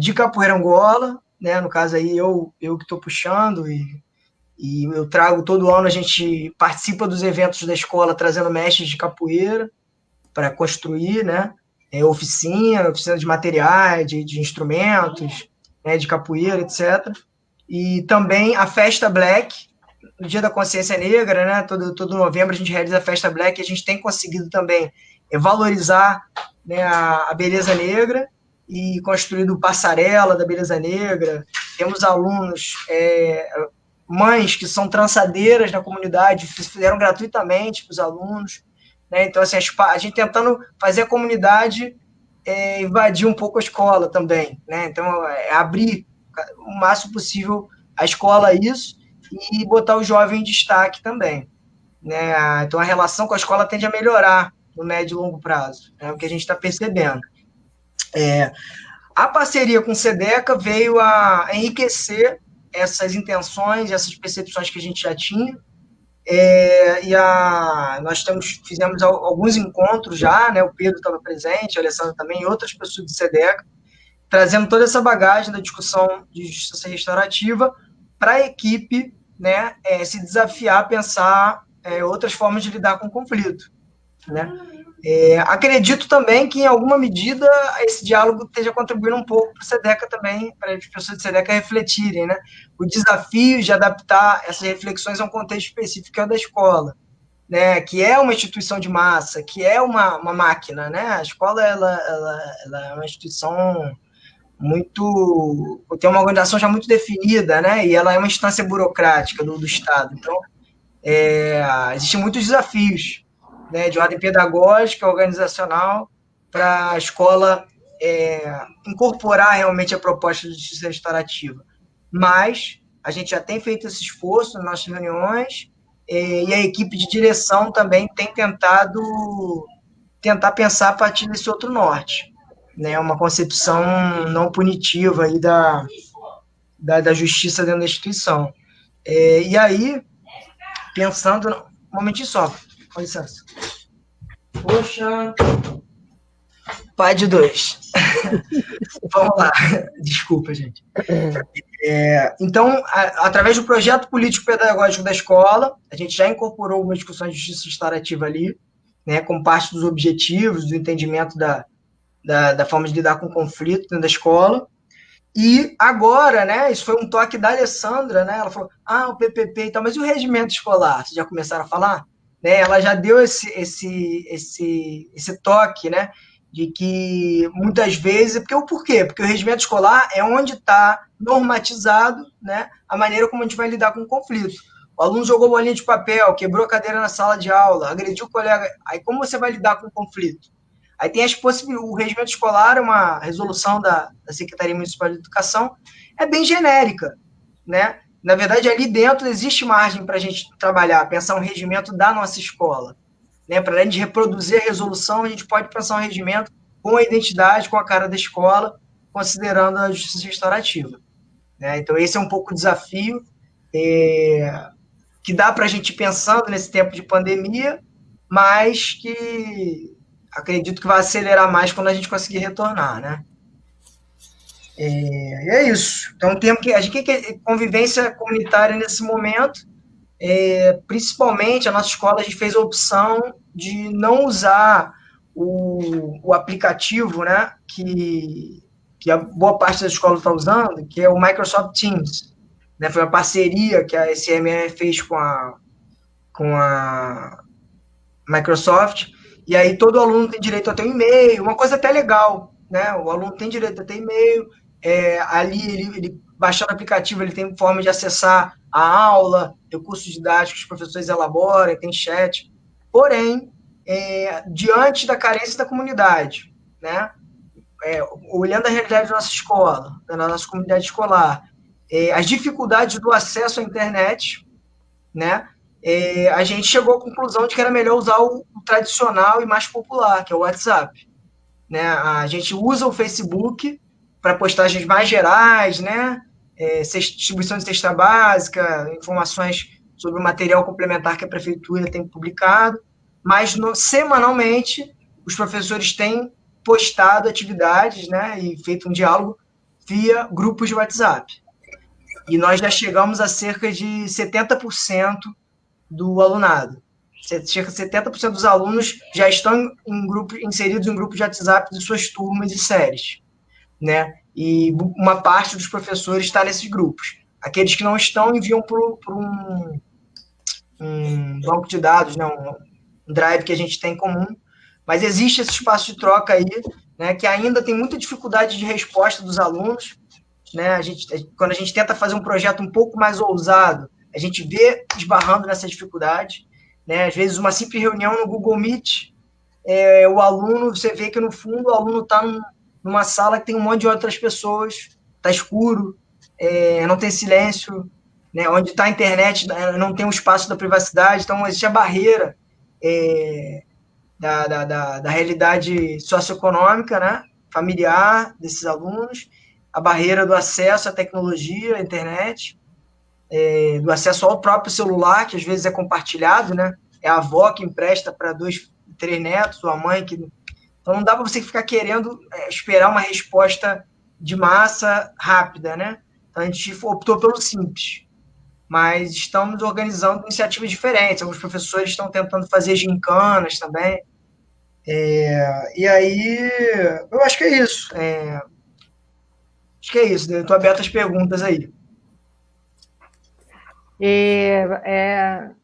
de capoeira Angola, né? No caso aí eu que estou puxando E eu trago todo ano, a gente participa dos eventos da escola trazendo mestres de capoeira para construir, né? Oficina de materiais, de instrumentos, né? De capoeira, etc. E também a Festa Black, no Dia da Consciência Negra, né? Todo novembro a gente realiza a Festa Black, e a gente tem conseguido também valorizar, né, a beleza negra e construído passarela da beleza negra. Temos alunos, mães que são trançadeiras na comunidade, fizeram gratuitamente para os alunos, né? Então, assim, a gente tentando fazer a comunidade invadir um pouco a escola também, né? Então, abrir o máximo possível a escola a isso e botar o jovem em destaque também, né? Então, a relação com a escola tende a melhorar no médio e longo prazo, é o que a gente está percebendo. A parceria com o SEDECA veio a enriquecer essas intenções, essas percepções que a gente já tinha, nós fizemos alguns encontros já, né? O Pedro estava presente, a Alessandra também, e outras pessoas do SEDECA, trazendo toda essa bagagem da discussão de justiça restaurativa para a equipe, né, se desafiar a pensar outras formas de lidar com o conflito, né? Acredito também que, em alguma medida, esse diálogo esteja contribuindo um pouco para o SEDECA também, para as pessoas do SEDECA refletirem, né? O desafio de adaptar essas reflexões a um contexto específico que é o da escola, né? Que é uma instituição de massa, que é uma máquina, né? A escola ela é uma instituição tem uma organização já muito definida, né? E ela é uma instância burocrática do Estado. Então, existem muitos desafios, né, de ordem pedagógica, organizacional, para a escola incorporar realmente a proposta de justiça restaurativa. Mas a gente já tem feito esse esforço nas nossas reuniões, e a equipe de direção também tem tentar pensar a partir desse outro norte, né, uma concepção não punitiva aí da justiça dentro da instituição. E aí, pensando... Um momentinho só, com licença. Poxa... Pai de 2. Vamos lá. Desculpa, gente. Então, através do projeto político-pedagógico da escola, a gente já incorporou algumas discussões de justiça restaurativa ali, né, como parte dos objetivos, do entendimento da forma de lidar com o conflito dentro da escola. E agora, né, isso foi um toque da Alessandra, né, ela falou, o PPP e tal, mas e o regimento escolar? Vocês já começaram a falar? Né, ela já deu esse toque, né, de que muitas vezes... Por quê? Porque o regimento escolar é onde está normatizado, né, a maneira como a gente vai lidar com o conflito. O aluno jogou bolinha de papel, quebrou a cadeira na sala de aula, agrediu o colega. Aí como você vai lidar com o conflito? Aí tem o regimento escolar, é uma resolução da Secretaria Municipal de Educação, é bem genérica, né? Na verdade, ali dentro existe margem para a gente trabalhar, pensar um regimento da nossa escola, né? Para além de reproduzir a resolução, a gente pode pensar um regimento com a identidade, com a cara da escola, considerando a justiça restaurativa, né? Então, esse é um pouco o desafio que dá para a gente ir pensando nesse tempo de pandemia, mas que acredito que vai acelerar mais quando a gente conseguir retornar, né? É isso. Então, a gente quer convivência comunitária nesse momento. Principalmente, a nossa escola, a gente fez a opção de não usar o aplicativo, né, que a boa parte das escolas está usando, que é o Microsoft Teams. Né? Foi uma parceria que a SME fez com a Microsoft. E aí todo aluno tem direito a ter um e-mail, uma coisa até legal, né? O aluno tem direito a ter e-mail, ali ele baixando o aplicativo, ele tem forma de acessar a aula, recursos didáticos que os professores elaboram, tem chat. Porém, diante da carência da comunidade, né? Olhando a realidade da nossa escola, da nossa comunidade escolar, as dificuldades do acesso à internet, né? A gente chegou à conclusão de que era melhor usar o tradicional e mais popular, que é o WhatsApp. Né? A gente usa o Facebook para postagens mais gerais, né? Distribuição de cesta básica, informações sobre o material complementar que a prefeitura tem publicado, mas semanalmente os professores têm postado atividades, né? E feito um diálogo via grupos de WhatsApp. e nós já chegamos a cerca de 70% do alunado. Cerca de 70% dos alunos já estão inseridos em grupos de WhatsApp de suas turmas e séries, né? E uma parte dos professores está nesses grupos. Aqueles que não estão enviam por um banco de dados, né? Um drive que a gente tem em comum, mas existe esse espaço de troca aí, né? Que ainda tem muita dificuldade de resposta dos alunos, né? Quando a gente tenta fazer um projeto um pouco mais ousado, a gente vê esbarrando nessa dificuldade, né? Às vezes, uma simples reunião no Google Meet, o aluno, você vê que no fundo o aluno está numa sala que tem um monte de outras pessoas, está escuro, não tem silêncio, né? Onde está a internet não tem um espaço da privacidade, então existe a barreira da realidade socioeconômica, né? Familiar desses alunos, a barreira do acesso à tecnologia, à internet, do acesso ao próprio celular, que às vezes é compartilhado, né? É a avó que empresta para 2, 3 netos, ou a mãe que... Então não dá para você ficar querendo esperar uma resposta de massa rápida, né? Então a gente optou pelo simples, mas estamos organizando iniciativas diferentes. Alguns professores estão tentando fazer gincanas também. E aí, eu acho que é isso. Acho que é isso. Eu estou aberto às perguntas aí. E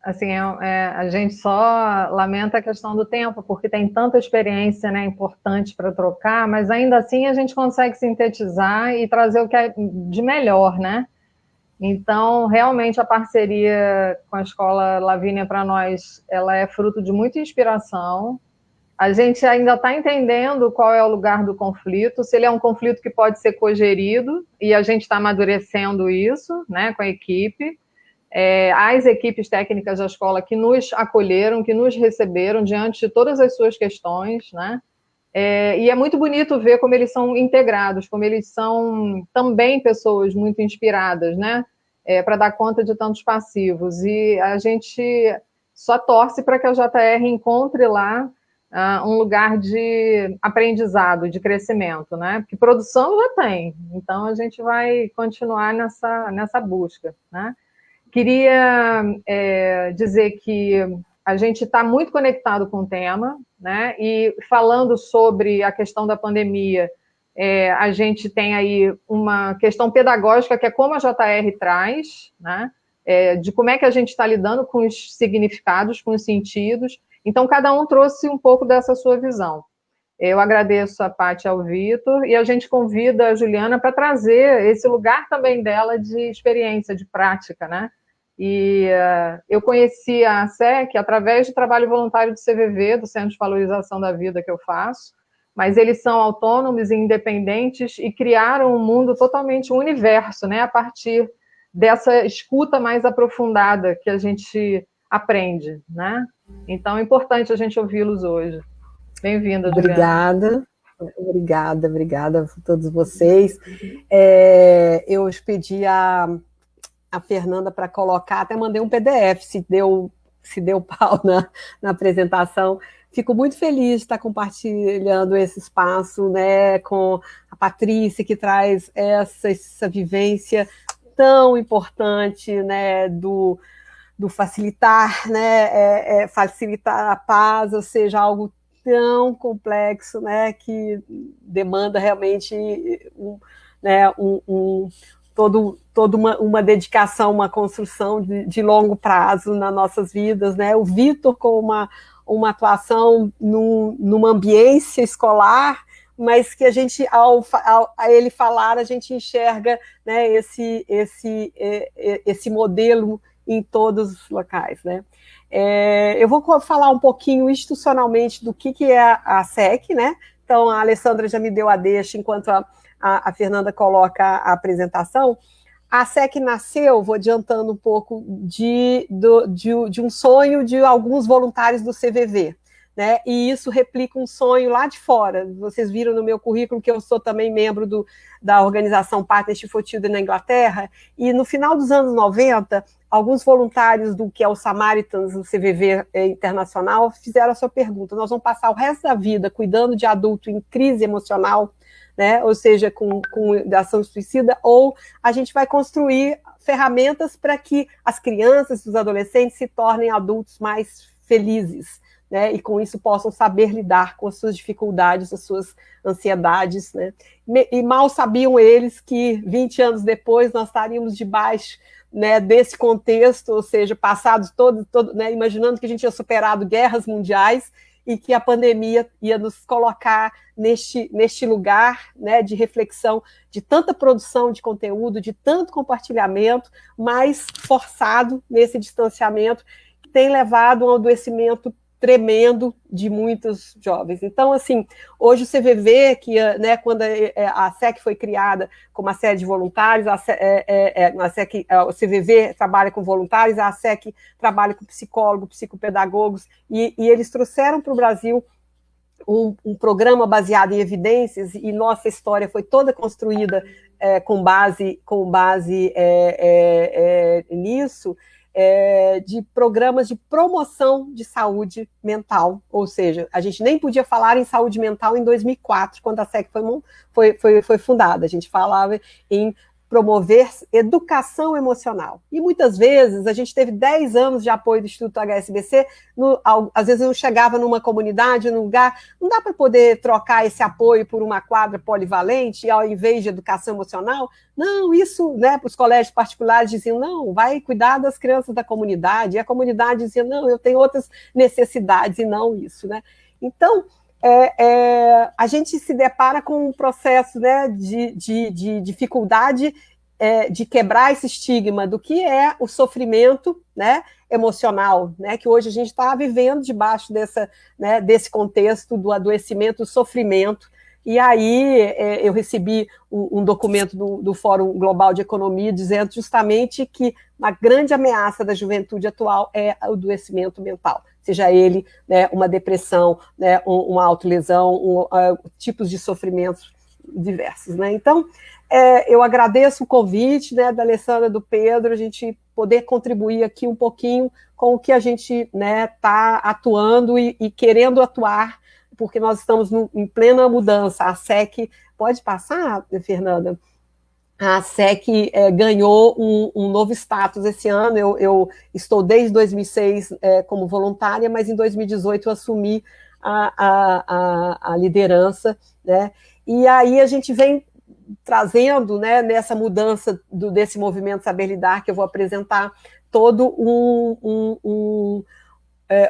assim, a gente só lamenta a questão do tempo, porque tem tanta experiência, né, importante para trocar, mas ainda assim a gente consegue sintetizar e trazer o que é de melhor, né? Então, realmente, a parceria com a Escola Lavínia, para nós, ela é fruto de muita inspiração. A gente ainda está entendendo qual é o lugar do conflito, se ele é um conflito que pode ser cogerido, e a gente está amadurecendo isso, né, com a equipe. As equipes técnicas da escola que nos acolheram, que nos receberam diante de todas as suas questões, né? E é muito bonito ver como eles são integrados, como eles são também pessoas muito inspiradas, né? Para dar conta de tantos passivos. E a gente só torce para que a JR encontre lá um lugar de aprendizado, de crescimento, né? Porque produção já tem, então a gente vai continuar nessa busca, né? Queria dizer que a gente está muito conectado com o tema, né? E falando sobre a questão da pandemia, a gente tem aí uma questão pedagógica, que é como a JR traz, né? De como é que a gente está lidando com os significados, com os sentidos. Então, cada um trouxe um pouco dessa sua visão. Eu agradeço a Paty e ao Vitor, e a gente convida a Juliana para trazer esse lugar também dela de experiência, de prática, né? E eu conheci a SEC através de trabalho voluntário do CVV, do Centro de Valorização da Vida, que eu faço, mas eles são autônomos e independentes e criaram um mundo totalmente, um universo, né, a partir dessa escuta mais aprofundada que a gente aprende, né? Então é importante a gente ouvi-los hoje. Bem-vinda, Juliana. Obrigada a todos vocês. Eu pedi a Fernanda para colocar, até mandei um PDF, se deu pau na apresentação. Fico muito feliz de estar compartilhando esse espaço, né, com a Patrícia, que traz essa vivência tão importante, né, do facilitar, né, facilitar a paz, ou seja, algo tão complexo, né, que demanda realmente toda uma dedicação, uma construção de longo prazo nas nossas vidas, né? O Vitor com uma atuação numa ambiência escolar, mas que a gente, ao ele falar, a gente enxerga, né, esse modelo em todos os locais, né? Eu vou falar um pouquinho institucionalmente do que é a SEC, né? Então, a Alessandra já me deu a deixa, enquanto a Fernanda coloca a apresentação. A SEC nasceu, vou adiantando um pouco, de um sonho de alguns voluntários do CVV, né? E isso replica um sonho lá de fora. Vocês viram no meu currículo que eu sou também membro da organização Partnership for Children na Inglaterra, e no final dos anos 90, alguns voluntários do que é o Samaritans, do CVV internacional, fizeram a sua pergunta: nós vamos passar o resto da vida cuidando de adulto em crise emocional, né? Ou seja, com ação suicida, ou a gente vai construir ferramentas para que as crianças e os adolescentes se tornem adultos mais felizes, né, e com isso possam saber lidar com as suas dificuldades, as suas ansiedades, né, e mal sabiam eles que 20 anos depois nós estaríamos debaixo, né, desse contexto, ou seja, passados né, imaginando que a gente tinha superado guerras mundiais e que a pandemia ia nos colocar neste lugar, né, de reflexão, de tanta produção de conteúdo, de tanto compartilhamento, mas forçado nesse distanciamento, que tem levado a um adoecimento tremendo de muitos jovens. Então, assim, hoje o CVV, que, né, quando a SEC foi criada como uma série de voluntários, o CVV trabalha com voluntários, a SEC trabalha com psicólogos, psicopedagogos, e eles trouxeram para o Brasil um programa baseado em evidências, e nossa história foi toda construída com base nisso, de programas de promoção de saúde mental, ou seja, a gente nem podia falar em saúde mental em 2004, quando a SEC foi fundada, a gente falava em promover educação emocional. E muitas vezes a gente teve 10 anos de apoio do Instituto HSBC, às vezes eu chegava numa comunidade, num lugar, não dá para poder trocar esse apoio por uma quadra polivalente, ao invés de educação emocional? Não, isso, né, os colégios particulares diziam, não, vai cuidar das crianças da comunidade, e a comunidade dizia, não, eu tenho outras necessidades, e não isso, né? Então, a gente se depara com um processo, né, de dificuldade de quebrar esse estigma do que é o sofrimento, né, emocional, né, que hoje a gente está vivendo debaixo desse contexto do adoecimento, do sofrimento. E aí eu recebi um documento do Fórum Global de Economia dizendo justamente que uma grande ameaça da juventude atual é o adoecimento mental, seja ele, né, uma depressão, né, uma autolesão, tipos de sofrimentos diversos, né? Então, eu agradeço o convite, né, da Alessandra, do Pedro, a gente poder contribuir aqui um pouquinho com o que a gente, né, está atuando e querendo atuar, porque nós estamos em plena mudança. A SEC, pode passar, Fernanda? A SEC ganhou um novo status esse ano. Eu estou desde 2006 como voluntária, mas em 2018 eu assumi a liderança, né? E aí a gente vem trazendo, né, nessa mudança desse movimento Saber Lidar, que eu vou apresentar, todo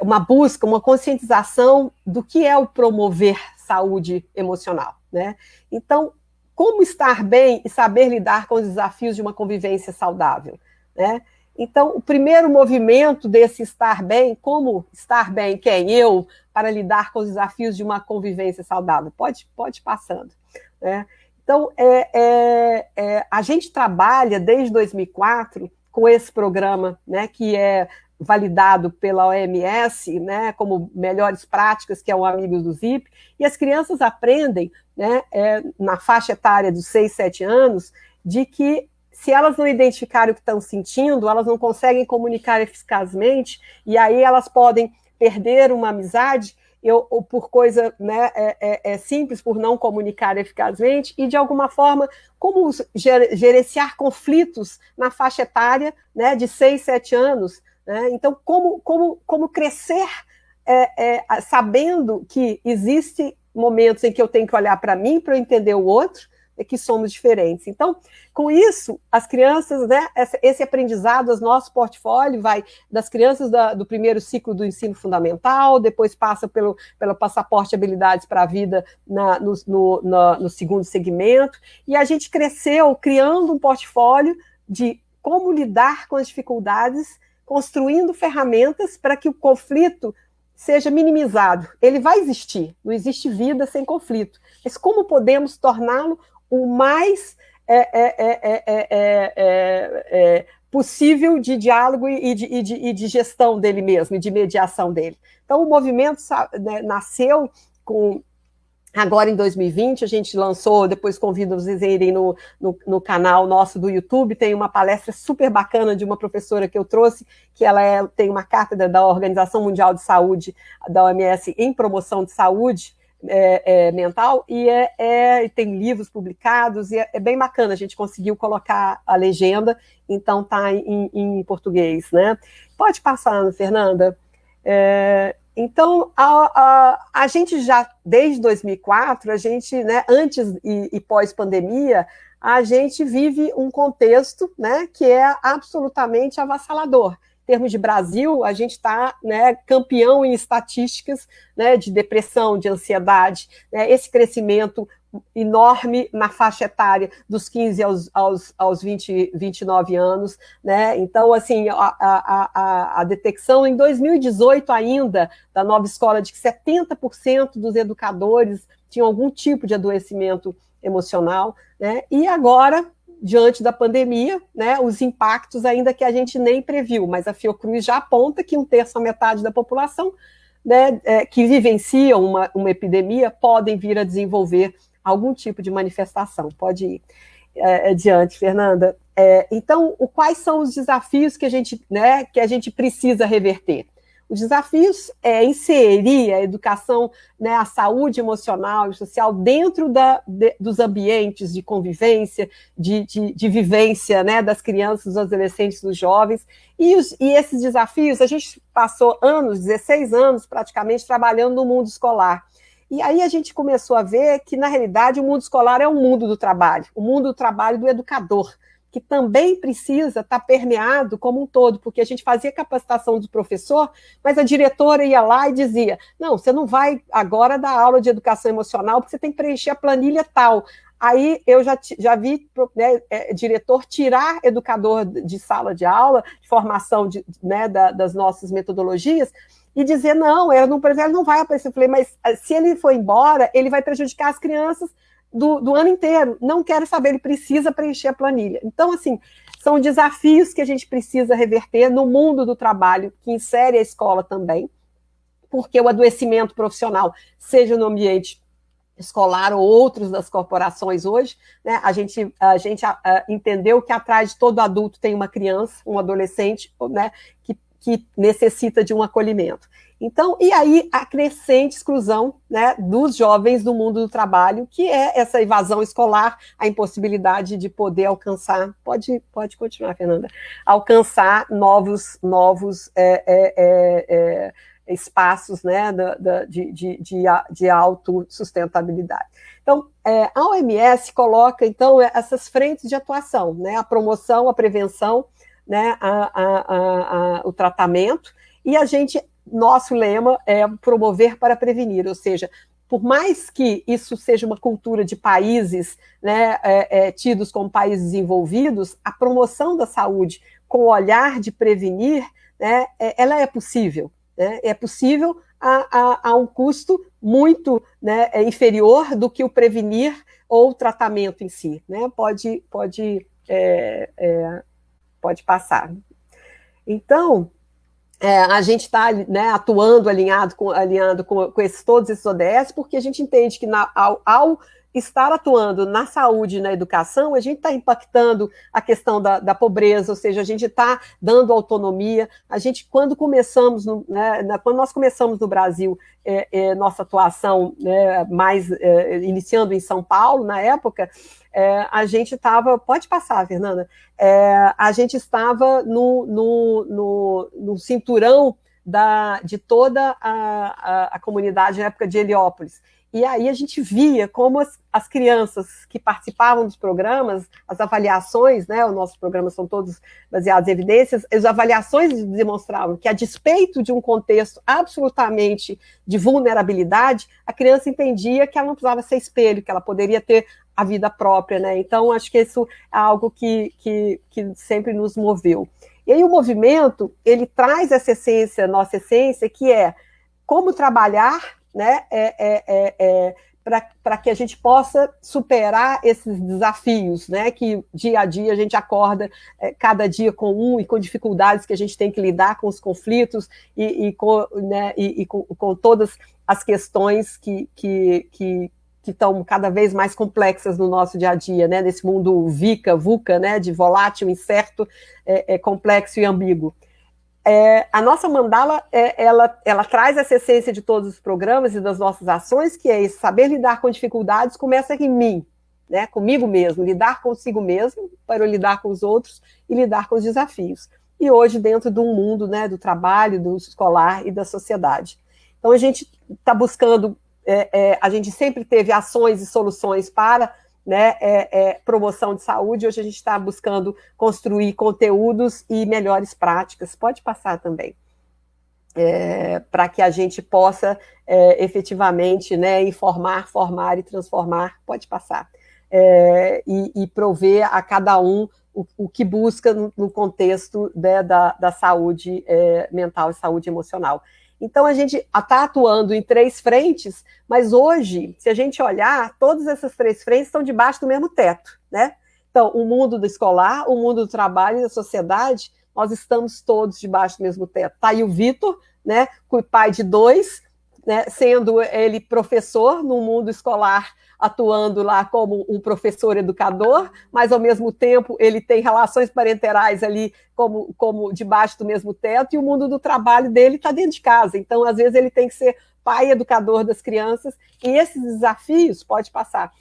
uma busca, uma conscientização do que é o promover saúde emocional, né? Então, como estar bem e saber lidar com os desafios de uma convivência saudável, né? Então, o primeiro movimento desse estar bem, como estar bem, quem? Eu, para lidar com os desafios de uma convivência saudável. Pode passando, né? Então, a gente trabalha desde 2004 com esse programa, né, que é validado pela OMS, né, como melhores práticas, que é o Amigos do Zip, e as crianças aprendem, né, na faixa etária dos 6, 7 anos, de que se elas não identificarem o que estão sentindo, elas não conseguem comunicar eficazmente, e aí elas podem perder uma amizade, ou por coisa, né, simples, por não comunicar eficazmente, e de alguma forma, como gerenciar conflitos na faixa etária, né, de 6, 7 anos, né? Então, como crescer sabendo que existem momentos em que eu tenho que olhar para mim, para eu entender o outro, que somos diferentes. Então, com isso, as crianças, né, esse aprendizado, o nosso portfólio vai das crianças do primeiro ciclo do ensino fundamental, depois passa pelo passaporte habilidades para a vida no segundo segmento, e a gente cresceu criando um portfólio de como lidar com as dificuldades, construindo ferramentas para que o conflito seja minimizado. Ele vai existir, não existe vida sem conflito, mas como podemos torná-lo o mais possível de diálogo e de gestão dele mesmo, e de mediação dele. Então, o movimento, né, nasceu agora em 2020, a gente lançou, depois convido vocês a irem no canal nosso do YouTube, tem uma palestra super bacana de uma professora que eu trouxe, que ela tem uma cátedra da Organização Mundial de Saúde, da OMS, em promoção de saúde mental, e tem livros publicados, e é bem bacana, a gente conseguiu colocar a legenda, então está em português, né? Pode passar, Fernanda. Então, a gente já, desde 2004, a gente, né, antes e pós-pandemia, a gente vive um contexto, né, que é absolutamente avassalador. Em termos de Brasil, a gente está, né, campeão em estatísticas, né, de depressão, de ansiedade, né, esse crescimento enorme na faixa etária dos 15 aos 20, 29 anos, né? Então, assim, a detecção em 2018 ainda, da nova escola, de que 70% dos educadores tinham algum tipo de adoecimento emocional, né? E agora, diante da pandemia, né, os impactos ainda que a gente nem previu, mas a Fiocruz já aponta que 1/3 a metade da população, né, que vivenciam uma epidemia podem vir a desenvolver algum tipo de manifestação. Pode ir adiante, Fernanda. Então, quais são os desafios que a gente precisa reverter? Os desafios é inserir a educação, né, a saúde emocional e social dentro dos ambientes de convivência, de vivência, né, das crianças, dos adolescentes, dos jovens. E esses desafios, a gente passou 16 anos praticamente trabalhando no mundo escolar. E aí a gente começou a ver que, na realidade, o mundo escolar é o mundo do trabalho do educador, que também precisa estar permeado como um todo, porque a gente fazia capacitação do professor, mas a diretora ia lá e dizia, não, você não vai agora dar aula de educação emocional, porque você tem que preencher a planilha tal. Aí eu já vi, né, diretor tirar educador de sala de aula, de formação né, das nossas metodologias, e dizer, não, ele não vai aparecer. Eu falei, mas se ele for embora, ele vai prejudicar as crianças do ano inteiro. Não quero saber, ele precisa preencher a planilha. Então, assim, são desafios que a gente precisa reverter no mundo do trabalho, que insere a escola também, porque o adoecimento profissional, seja no ambiente escolar ou outros das corporações hoje, né, a gente entendeu que atrás de todo adulto tem uma criança, um adolescente, né, que necessita de um acolhimento. Então, e aí a crescente exclusão, né, dos jovens do mundo do trabalho, que é essa evasão escolar, a impossibilidade de poder alcançar, pode continuar, Fernanda, alcançar novos espaços, né, de autossustentabilidade. Então, a OMS coloca, então, essas frentes de atuação, né, a promoção, a prevenção, né, o tratamento, e nosso lema é promover para prevenir, ou seja, por mais que isso seja uma cultura de países, né, tidos como países desenvolvidos, a promoção da saúde com o olhar de prevenir, né, ela é possível, né, é possível a um custo muito, né, inferior do que o prevenir ou o tratamento em si, né, pode passar. Então, a gente está, né, atuando alinhado com todos esses ODS, porque a gente entende que ao estar atuando na saúde e na educação, a gente está impactando a questão da pobreza, ou seja, a gente está dando autonomia. Quando nós começamos no Brasil nossa atuação, né, mais iniciando em São Paulo, na época, a gente estava, pode passar, Fernanda, a gente estava no cinturão de toda a comunidade na época de Heliópolis. E aí a gente via como as crianças que participavam dos programas, as avaliações, né, os nossos programas são todos baseados em evidências, as avaliações demonstravam que, a despeito de um contexto absolutamente de vulnerabilidade, a criança entendia que ela não precisava ser espelho, que ela poderia ter a vida própria, né? Então, acho que isso é algo que sempre nos moveu. E aí o movimento, ele traz essa essência, nossa essência, que é como trabalhar, né, para que a gente possa superar esses desafios, né, que dia a dia a gente acorda, cada dia com e com dificuldades que a gente tem que lidar com os conflitos e com todas as questões que estão cada vez mais complexas no nosso dia a dia, né, nesse mundo VUCA, né, de volátil, incerto, complexo e ambíguo. a nossa mandala, ela traz essa essência de todos os programas e das nossas ações, que é esse saber lidar com dificuldades, começa em mim, né, comigo mesmo, lidar consigo mesmo, para eu lidar com os outros e lidar com os desafios. E hoje, dentro de um mundo, né, do trabalho, do escolar e da sociedade. Então, a gente está buscando, a gente sempre teve ações e soluções para, né, promoção de saúde. Hoje a gente está buscando construir conteúdos e melhores práticas. Pode passar também. Para que a gente possa efetivamente, né, informar, formar e transformar. Pode passar. E prover a cada um o que busca no contexto, né, da saúde mental e saúde emocional. Então, a gente está atuando em 3 frentes, mas hoje, se a gente olhar, todas essas 3 frentes estão debaixo do mesmo teto, né? Então, o mundo do escolar, o mundo do trabalho e da sociedade, nós estamos todos debaixo do mesmo teto. Está aí o Vitor, né, pai de 2, né, sendo ele professor no mundo escolar, atuando lá como um professor educador, mas ao mesmo tempo ele tem relações parenterais ali como debaixo do mesmo teto, e o mundo do trabalho dele está dentro de casa. Então, às vezes, ele tem que ser pai educador das crianças, e esses desafios, pode passar,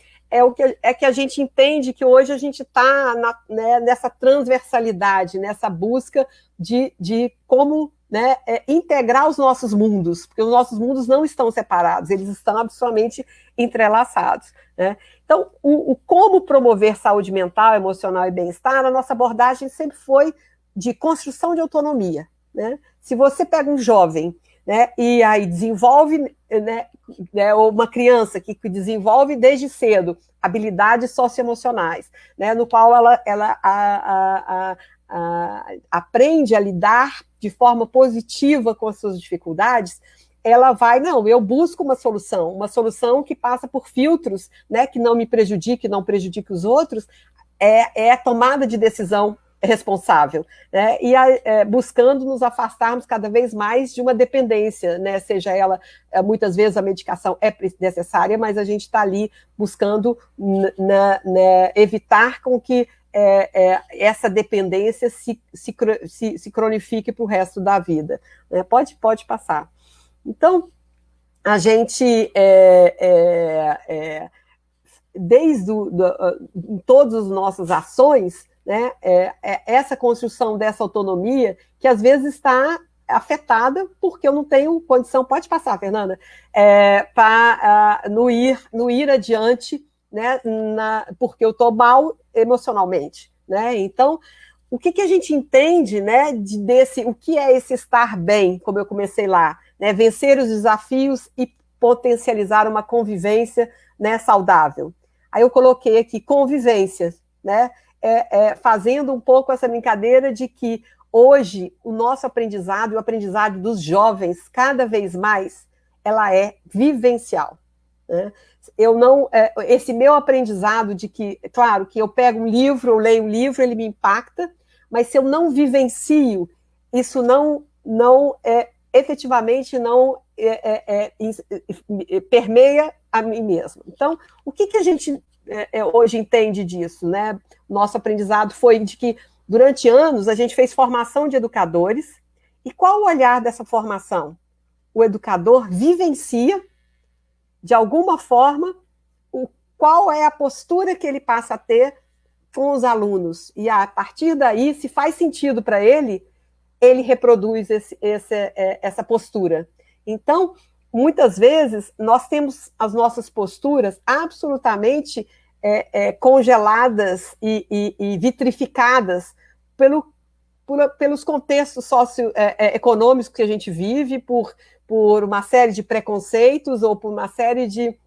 que a gente entende que hoje a gente está, né, nessa transversalidade, nessa busca de como, né, integrar os nossos mundos, porque os nossos mundos não estão separados, eles estão absolutamente entrelaçados, né? Então, o como promover saúde mental, emocional e bem-estar, a nossa abordagem sempre foi de construção de autonomia, né? Se você pega um jovem, né, e aí desenvolve, né, ou uma criança que desenvolve desde cedo habilidades socioemocionais, né, no qual ela aprende a lidar de forma positiva com as suas dificuldades, ela vai, eu busco uma solução que passa por filtros, né, que não me prejudique, não prejudique os outros, é a tomada de decisão responsável, né, e buscando nos afastarmos cada vez mais de uma dependência, né, seja ela, muitas vezes a medicação é necessária, mas a gente está ali buscando evitar com que essa dependência se cronifique para o resto da vida, né? Pode passar. Então, a gente, desde em todas as nossas ações, né, essa construção dessa autonomia, que às vezes está afetada porque eu não tenho condição, pode passar, Fernanda, para no ir adiante, né, porque eu estou mal emocionalmente, né? Então, o que a gente entende, né, o que é esse estar bem, como eu comecei lá, né, vencer os desafios e potencializar uma convivência, né, saudável. Aí eu coloquei aqui convivência, né, fazendo um pouco essa brincadeira de que hoje o nosso aprendizado e o aprendizado dos jovens, cada vez mais, ela é vivencial, né? Esse meu aprendizado de que, claro, que eu pego um livro, eu leio um livro, ele me impacta, mas se eu não vivencio, isso efetivamente não permeia a mim mesmo. Então, o que a gente hoje entende disso, né? Nosso aprendizado foi de que, durante anos, a gente fez formação de educadores, e qual o olhar dessa formação? O educador vivencia, de alguma forma, qual é a postura que ele passa a ter com os alunos, e a partir daí, se faz sentido para ele reproduz essa postura. Então, muitas vezes, nós temos as nossas posturas absolutamente congeladas e vitrificadas pelos contextos socioeconômicos que a gente vive, por uma série de preconceitos ou por uma série de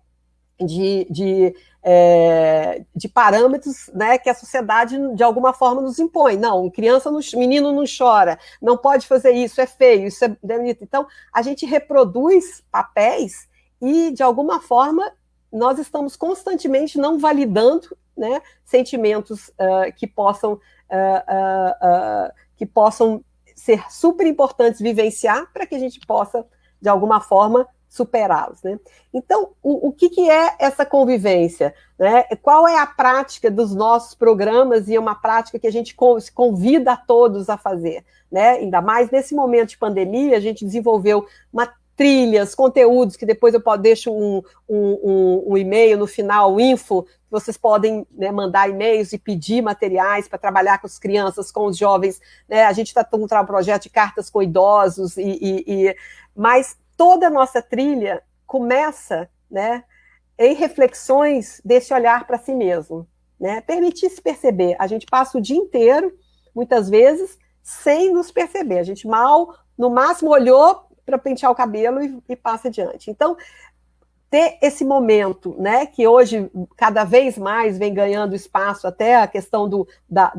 parâmetros, né, que a sociedade, de alguma forma, nos impõe. Não, menino não chora, não pode fazer isso, é feio, isso é bonito. Então, a gente reproduz papéis e, de alguma forma, nós estamos constantemente não validando, né, sentimentos que possam ser super importantes vivenciar, para que a gente possa, de alguma forma, superá-los, né? Então, o que é essa convivência, né? Qual é a prática dos nossos programas, e é uma prática que a gente convida a todos a fazer, né? Ainda mais nesse momento de pandemia, a gente desenvolveu trilhas, conteúdos, que depois eu deixo um e-mail no final, info, vocês podem, né, mandar e-mails e pedir materiais para trabalhar com as crianças, com os jovens, né? A gente está com um projeto de cartas com idosos, mas toda a nossa trilha começa, né, em reflexões desse olhar para si mesmo, né? Permitir se perceber. A gente passa o dia inteiro, muitas vezes, sem nos perceber. A gente no máximo, olhou para pentear o cabelo e passa adiante. Então, ter esse momento, né, que hoje cada vez mais vem ganhando espaço, até a questão da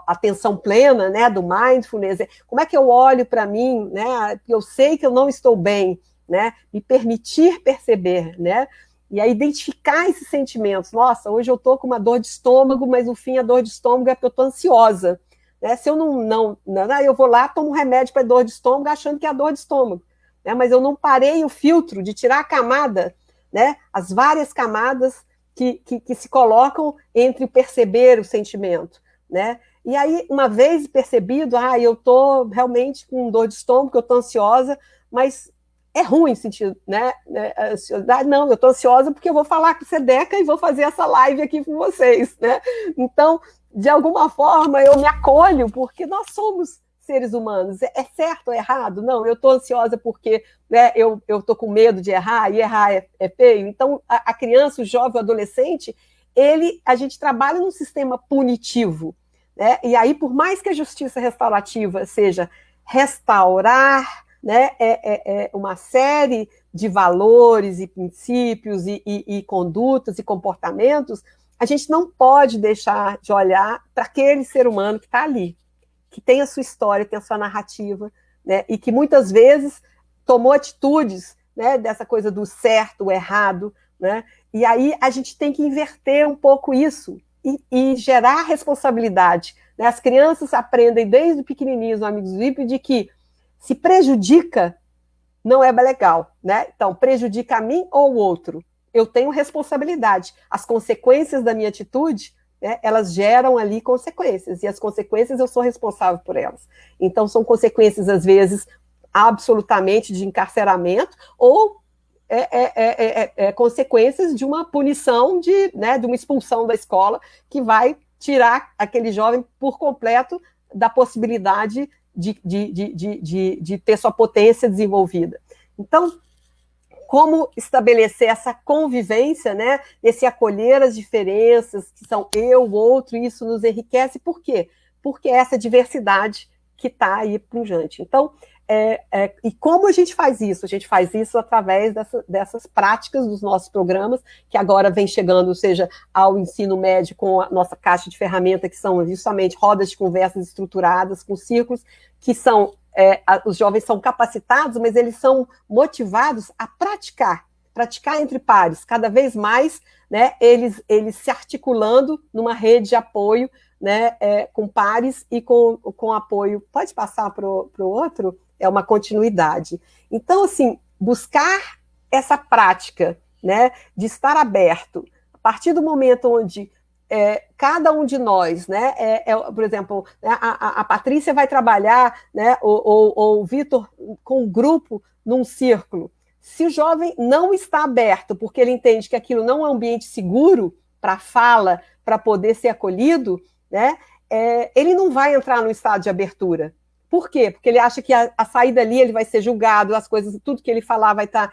atenção plena, né, do mindfulness, como é que eu olho para mim, né, eu sei que eu não estou bem, né, me permitir perceber, né, e aí identificar esses sentimentos. Nossa, hoje eu estou com uma dor de estômago, mas no fim a dor de estômago é porque eu estou ansiosa. Né? Se eu não, eu vou lá, tomo um remédio para dor de estômago, achando que é a dor de estômago, né? Mas eu não parei o filtro de tirar a camada, né? As várias camadas que se colocam entre perceber o sentimento, né? E aí, uma vez percebido, eu estou realmente com dor de estômago, eu estou ansiosa, mas é ruim sentir, né? Ansiedade, não, eu estou ansiosa porque eu vou falar com o Sedeca e vou fazer essa live aqui com vocês, né? Então, de alguma forma, eu me acolho, porque nós somos seres humanos. É certo ou errado? Não, eu estou ansiosa porque, né, eu estou com medo de errar, e errar é feio. Então, a criança, o jovem, o adolescente, a gente trabalha num sistema punitivo, né? E aí, por mais que a justiça restaurativa seja restaurar, né, uma série de valores e princípios e condutas e comportamentos, a gente não pode deixar de olhar para aquele ser humano que está ali, que tem a sua história, tem a sua narrativa, né, e que muitas vezes tomou atitudes, né, dessa coisa do certo, o errado, né, e aí a gente tem que inverter um pouco isso e gerar responsabilidade. Né? As crianças aprendem desde o pequenininho, no Amigos VIP, de que se prejudica, não é legal, né? Então, prejudica a mim ou o outro. Eu tenho responsabilidade. As consequências da minha atitude, né, elas geram ali consequências, e as consequências eu sou responsável por elas. Então, são consequências, às vezes, absolutamente de encarceramento, ou consequências de uma punição, de uma expulsão da escola, que vai tirar aquele jovem por completo da possibilidade de ter sua potência desenvolvida. Então, como estabelecer essa convivência, né, esse acolher as diferenças, que são eu, o outro, e isso nos enriquece. Por quê? Porque é essa diversidade que está aí pujante. Então, e como a gente faz isso? A gente faz isso através dessas práticas dos nossos programas, que agora vem chegando, seja ao ensino médio, com a nossa caixa de ferramentas, que são justamente rodas de conversas estruturadas, com círculos, que são, os jovens são capacitados, mas eles são motivados a praticar entre pares, cada vez mais, né, eles se articulando numa rede de apoio, né, com pares e com apoio. Pode passar para o outro? É uma continuidade. Então, assim, buscar essa prática, né, de estar aberto, a partir do momento onde cada um de nós, né, por exemplo, né, a Patrícia vai trabalhar, né, ou o Vitor com um grupo num círculo. Se o jovem não está aberto, porque ele entende que aquilo não é um ambiente seguro para fala, para poder ser acolhido, né, ele não vai entrar no estado de abertura. Por quê? Porque ele acha que a saída ali ele vai ser julgado, as coisas, tudo que ele falar vai estar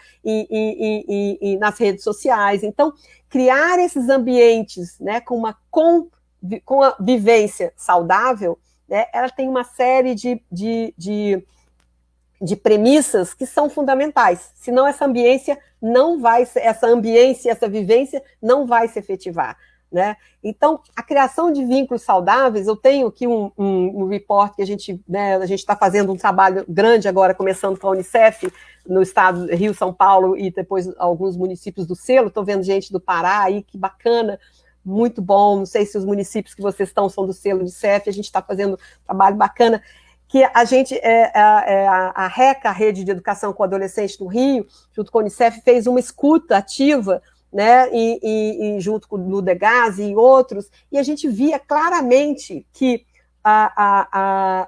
nas redes sociais. Então, criar esses ambientes, né, com a vivência saudável, né, ela tem uma série de premissas que são fundamentais. Senão essa ambiência não vai ser, essa vivência não vai se efetivar. Né? Então, a criação de vínculos saudáveis, eu tenho aqui um report que a gente está fazendo um trabalho grande agora, começando com a Unicef, no estado Rio, São Paulo, e depois alguns municípios do selo. Estou vendo gente do Pará aí, que bacana, muito bom. Não sei se os municípios que vocês estão são do selo Unicef, a gente está fazendo um trabalho bacana. que a gente, a RECA, a Rede de Educação com Adolescentes do Rio, junto com a Unicef, fez uma escuta ativa, né, e junto com o Nudegas e outros, e a gente via claramente que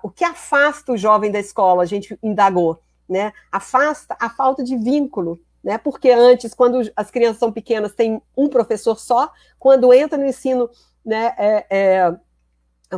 o que afasta o jovem da escola, a gente indagou, né, afasta a falta de vínculo, né, porque antes, quando as crianças são pequenas, tem um professor só, quando entra no ensino, né,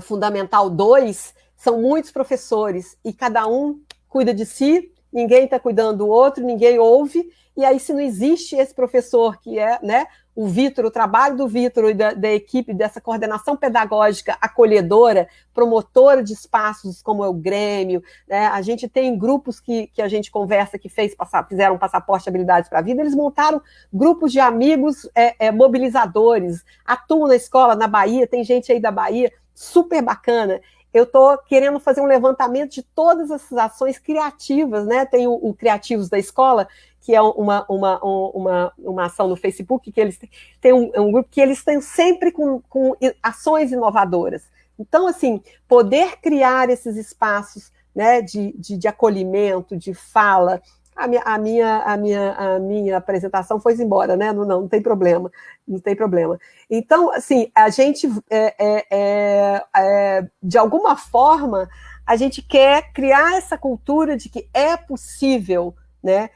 Fundamental 2, são muitos professores, e cada um cuida de si, ninguém está cuidando do outro, ninguém ouve, e aí se não existe esse professor que é, né, o Vitor, o trabalho do Vitor e da equipe dessa coordenação pedagógica acolhedora, promotora de espaços como é o Grêmio, né, a gente tem grupos que a gente conversa, que fizeram passaporte de habilidades para a vida, eles montaram grupos de amigos mobilizadores, atuam na escola, na Bahia, tem gente aí da Bahia, super bacana. Eu estou querendo fazer um levantamento de todas essas ações criativas, né? Tem o Criativos da Escola, que é uma ação no Facebook, que eles têm um grupo que eles estão sempre com ações inovadoras. Então, assim, poder criar esses espaços, né, de acolhimento, de fala. A minha apresentação foi embora, né? Não tem problema, não tem problema. Então, assim, a gente, de alguma forma, a gente quer criar essa cultura de que é possível, né,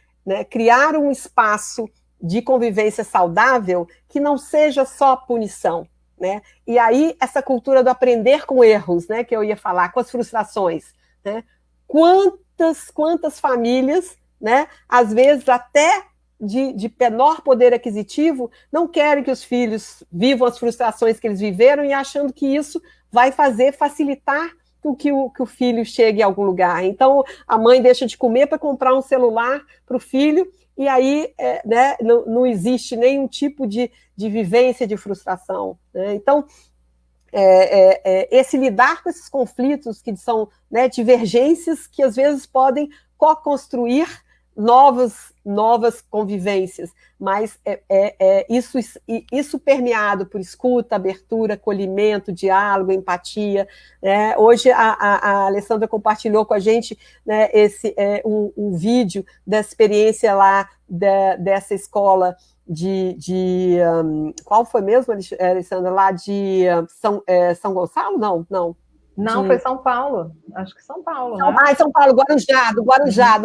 criar um espaço de convivência saudável que não seja só punição, né? E aí, essa cultura do aprender com erros, né, que eu ia falar, com as frustrações, né? Quantas famílias, né, às vezes até de menor poder aquisitivo, não querem que os filhos vivam as frustrações que eles viveram e achando que isso vai facilitar que o filho chegue a algum lugar. Então, a mãe deixa de comer para comprar um celular para o filho, e aí, né, não existe nenhum tipo de vivência de frustração, né? Então, esse lidar com esses conflitos que são, né, divergências que às vezes podem co-construir novas convivências, mas isso permeado por escuta, abertura, acolhimento, diálogo, empatia, né? Hoje a Alessandra compartilhou com a gente, né, um vídeo da experiência lá dessa escola qual foi mesmo, Alessandra, lá de São Gonçalo? Não, foi São Paulo. Acho que São Paulo, né? São Paulo, do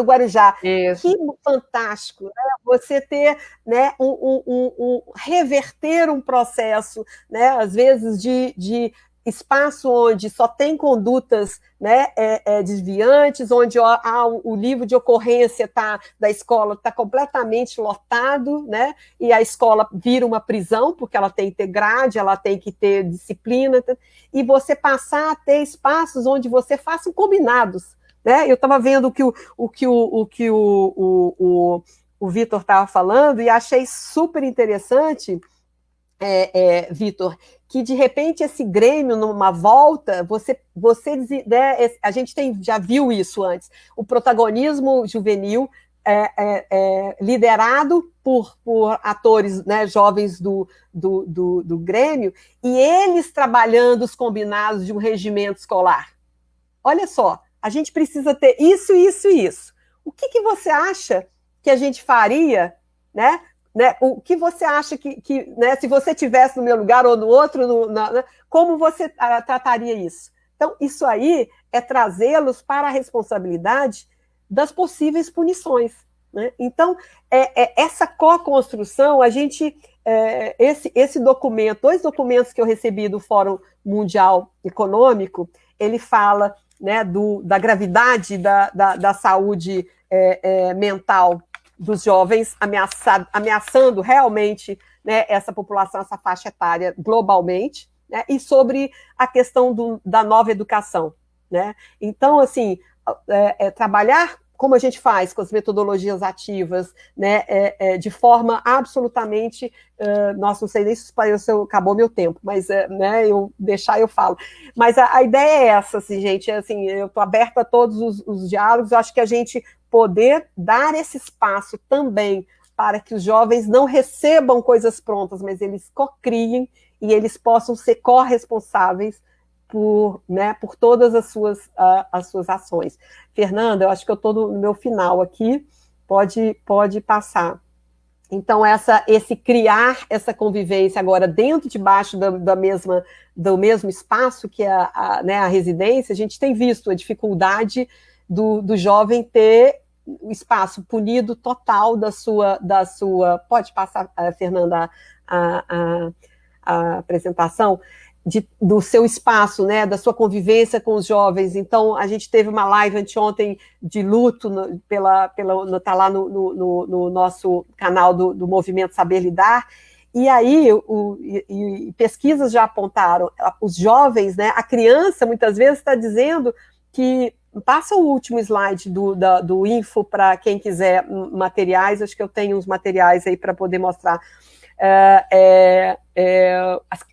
Guarujá. Isso. Que fantástico, né? Você ter, né, reverter um processo, né, às vezes de espaço onde só tem condutas, né, desviantes, onde o livro de ocorrência da escola está completamente lotado, né, e a escola vira uma prisão, porque ela tem que ter grade, ela tem que ter disciplina, e você passar a ter espaços onde você faça combinados, né? Eu estava vendo o que o Vitor estava falando e achei super interessante, Vitor, que de repente esse Grêmio, numa volta, né, a gente já viu isso antes, o protagonismo juvenil liderado por atores, né, jovens do Grêmio, e eles trabalhando os combinados de um regimento escolar. Olha só, a gente precisa ter isso, isso e isso. O que você acha que a gente faria, né? O que você acha que né, se você estivesse no meu lugar ou no outro, como você trataria isso? Então, isso aí é trazê-los para a responsabilidade das possíveis punições, né? Então, essa co-construção, a gente, esse documento, 2 documentos que eu recebi do Fórum Mundial Econômico, ele fala, né, da gravidade da saúde mental dos jovens, ameaçando realmente, né, essa população, essa faixa etária globalmente, né, e sobre a questão da nova educação, né? Então, assim, trabalhar como a gente faz com as metodologias ativas, né, de forma absolutamente, nossa, não sei nem se acabou meu tempo, mas, né, eu falo. Mas a ideia é essa, assim, gente, assim, eu estou aberta a todos os diálogos, eu acho que a gente poder dar esse espaço também para que os jovens não recebam coisas prontas, mas eles co-criem e eles possam ser corresponsáveis por todas as suas ações. Fernanda, eu acho que eu estou no meu final aqui, pode passar. Então, esse criar essa convivência agora dentro, debaixo do mesmo espaço que é a residência, a gente tem visto a dificuldade do jovem ter o espaço punido total da sua... Pode passar, Fernanda, a apresentação? Do seu espaço, né, da sua convivência com os jovens. Então, a gente teve uma live anteontem de luto, tá lá no nosso canal do Movimento Saber Lidar, e aí pesquisas já apontaram, os jovens, né, a criança muitas vezes está dizendo que, passa o último slide do info para quem quiser materiais, acho que eu tenho uns materiais aí para poder mostrar.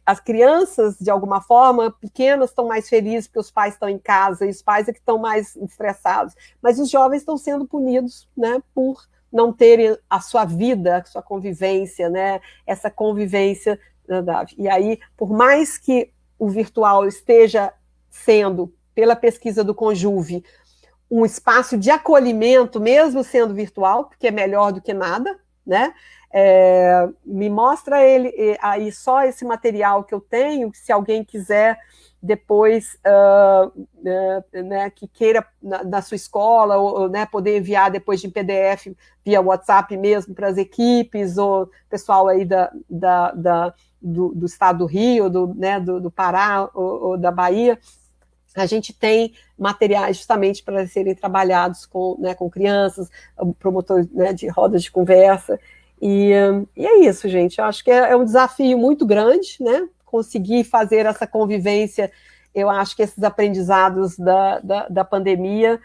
As crianças, de alguma forma, pequenas, estão mais felizes porque os pais estão em casa, e os pais é que estão mais estressados, mas os jovens estão sendo punidos, né, por não terem a sua vida, a sua convivência, né, essa convivência. E aí, por mais que o virtual esteja sendo, pela pesquisa do Conjuve, um espaço de acolhimento, mesmo sendo virtual, porque é melhor do que nada, né? Me mostra aí só esse material que eu tenho, se alguém quiser depois, né, que queira na sua escola, ou né, poder enviar depois de PDF via WhatsApp mesmo para as equipes, ou pessoal aí do estado do Rio, do Pará ou da Bahia. A gente tem materiais justamente para serem trabalhados com crianças, promotores, né, de rodas de conversa. E é isso, gente. Eu acho que é um desafio muito grande, né? Conseguir fazer essa convivência. Eu acho que esses aprendizados da pandemia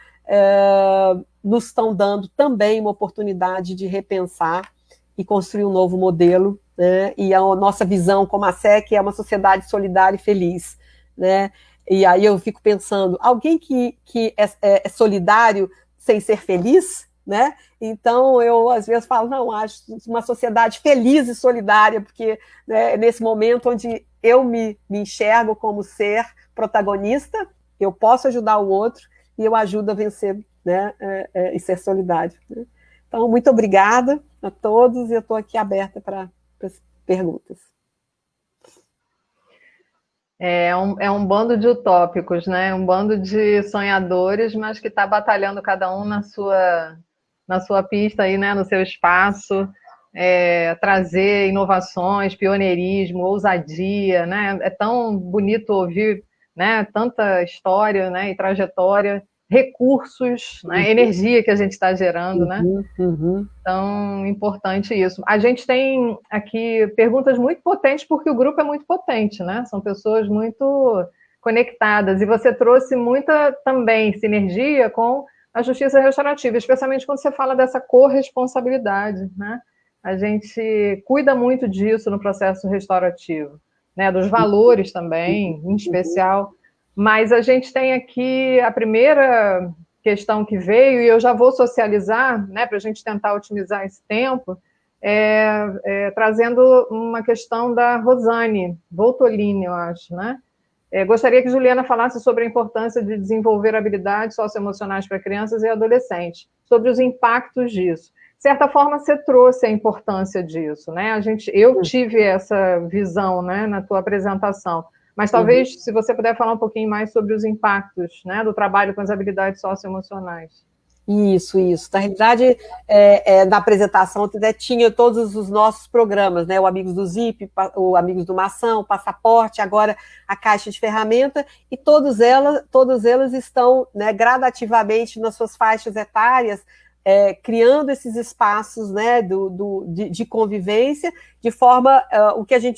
nos estão dando também uma oportunidade de repensar e construir um novo modelo, né? E a nossa visão como a SEC é uma sociedade solidária e feliz, né? E aí eu fico pensando, alguém que é solidário sem ser feliz, né? Então, eu às vezes falo, não, acho uma sociedade feliz e solidária, porque né, nesse momento onde eu me enxergo como ser protagonista, eu posso ajudar o outro e eu ajudo a vencer, né, e ser solidário. Né? Então, muito obrigada a todos e eu estou aqui aberta para perguntas. É um bando de utópicos, né? Um bando de sonhadores, mas que está batalhando cada um na sua pista, aí, né? No seu espaço, trazer inovações, pioneirismo, ousadia, né? É tão bonito ouvir, né? Tanta história, né? E trajetória, recursos, né? Energia que a gente está gerando, né? Tão importante isso. A gente tem aqui perguntas muito potentes, porque o grupo é muito potente, né? São pessoas muito conectadas, e você trouxe muita também sinergia com a justiça restaurativa, especialmente quando você fala dessa corresponsabilidade, né? A gente cuida muito disso no processo restaurativo, né? Dos valores também, em especial, mas a gente tem aqui a primeira questão que veio, e eu já vou socializar, né, para a gente tentar otimizar esse tempo, trazendo uma questão da Rosane Voltolini, eu acho, né? Gostaria que Juliana falasse sobre a importância de desenvolver habilidades socioemocionais para crianças e adolescentes, sobre os impactos disso. De certa forma, você trouxe a importância disso, né? Eu tive essa visão, né, na tua apresentação, mas talvez, se você puder falar um pouquinho mais sobre os impactos, né, do trabalho com as habilidades socioemocionais. Isso. Na realidade, na apresentação até tinha todos os nossos programas, né? O Amigos do Zip, o Amigos do Maçã, o Passaporte, agora a Caixa de Ferramenta, e todas elas estão, né, gradativamente nas suas faixas etárias, criando esses espaços, né, de convivência, de forma,